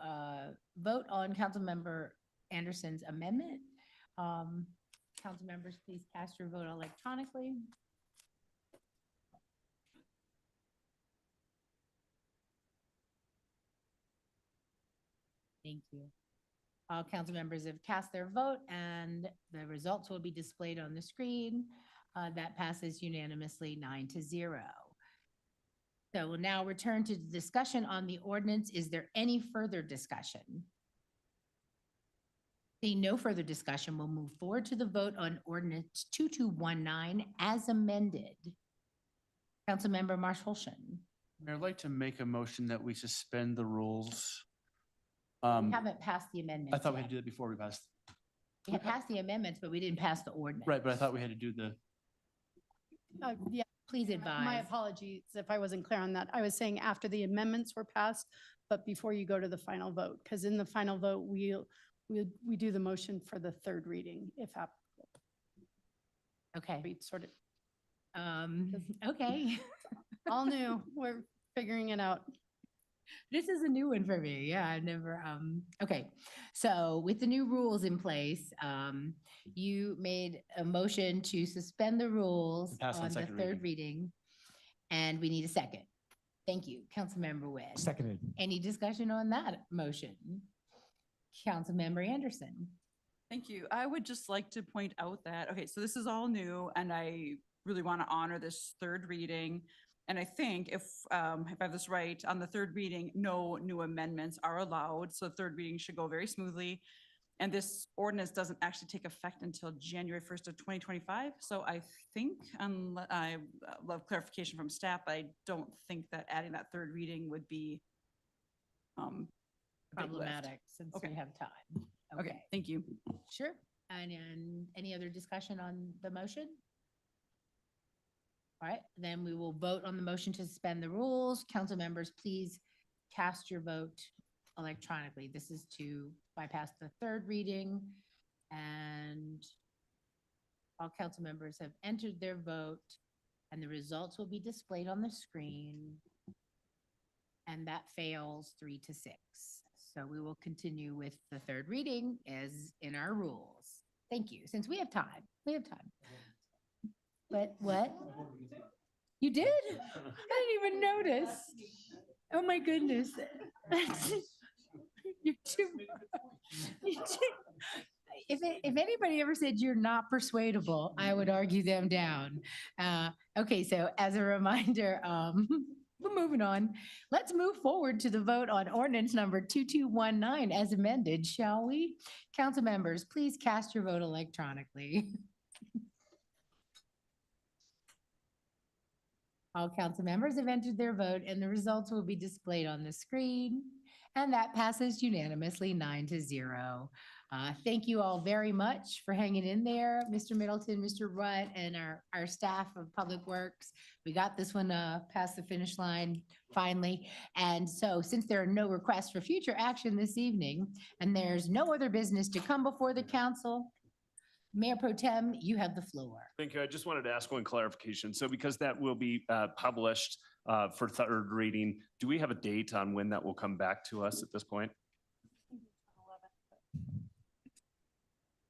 vote on Councilmember Anderson's amendment. Council members, please cast your vote electronically. Thank you. All council members have cast their vote and the results will be displayed on the screen. That passes unanimously 9-0. So we'll now return to the discussion on the ordinance. Is there any further discussion? Seeing no further discussion, we'll move forward to the vote on ordinance 2219 as amended. Councilmember Marsh Holshan. Mayor, I'd like to make a motion that we suspend the rules. We haven't passed the amendments. I thought we had yet. to do that before we passed. We had passed the amendments, but we didn't pass the ordinance. Right, but I thought we had to do the, Yeah, Please my advise. apologies if I wasn't clear on that. I was saying after the amendments were passed, but before you go to the final vote, because in the final vote, we do the motion for the third reading, if applicable. Okay. We sort of, Okay. all new, we're figuring it out. This is a new one for me. Yeah, I've never, okay. So with the new rules in place, you made a motion to suspend the rules Pass on on the second third reading. And we need a second. Thank you, Councilmember Wynn. Seconded. Any discussion on that motion? Councilmember Anderson. Thank you. I would just like to point out that, okay, so this is all new and I really want to honor this third reading. And I think if I have this right, on the third reading, no new amendments are allowed. So the third reading should go very smoothly. And this ordinance doesn't actually take effect until January 1st of 2025. So I think, I love clarification from staff, but I don't think that adding that third reading would be a big lift. Problematic since we Okay. have time. Okay, thank you. Sure. And any other discussion on the motion? All right, then we will vote on the motion to suspend the rules. Council members, please cast your vote electronically. This is to bypass the third reading. And all council members have entered their vote and the results will be displayed on the screen. And that fails 3-6. So we will continue with the third reading as in our rules. Thank you. Since we have time, we have time. But what? You did? I didn't even notice. Oh my goodness. You're too. If anybody ever said you're not persuadable, I would argue them down. Okay, so as a reminder, we're moving on. Let's move forward to the vote on ordinance number 2219 as amended, shall we? Council members, please cast your vote electronically. All council members have entered their vote and the results will be displayed on the screen. And that passes unanimously 9-0. Thank you all very much for hanging in there, Mr. Middleton, Mr. Rutt, and our staff of Public Works. We got this one past the finish line finally. And so since there are no requests for future action this evening, and there's no other business to come before the council, Mayor Pro Tem, you have the floor. Thank you. I just wanted to ask one clarification. So because that will be published for third reading, do we have a date on when that will come back to us at this point?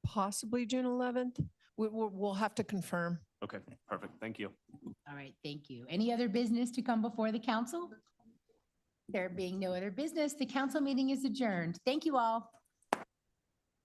Possibly June 11th. We'll have to confirm. Okay, perfect. Thank you. All right, thank you. Any other business to come before the council? There being no other business, the council meeting is adjourned. Thank you all.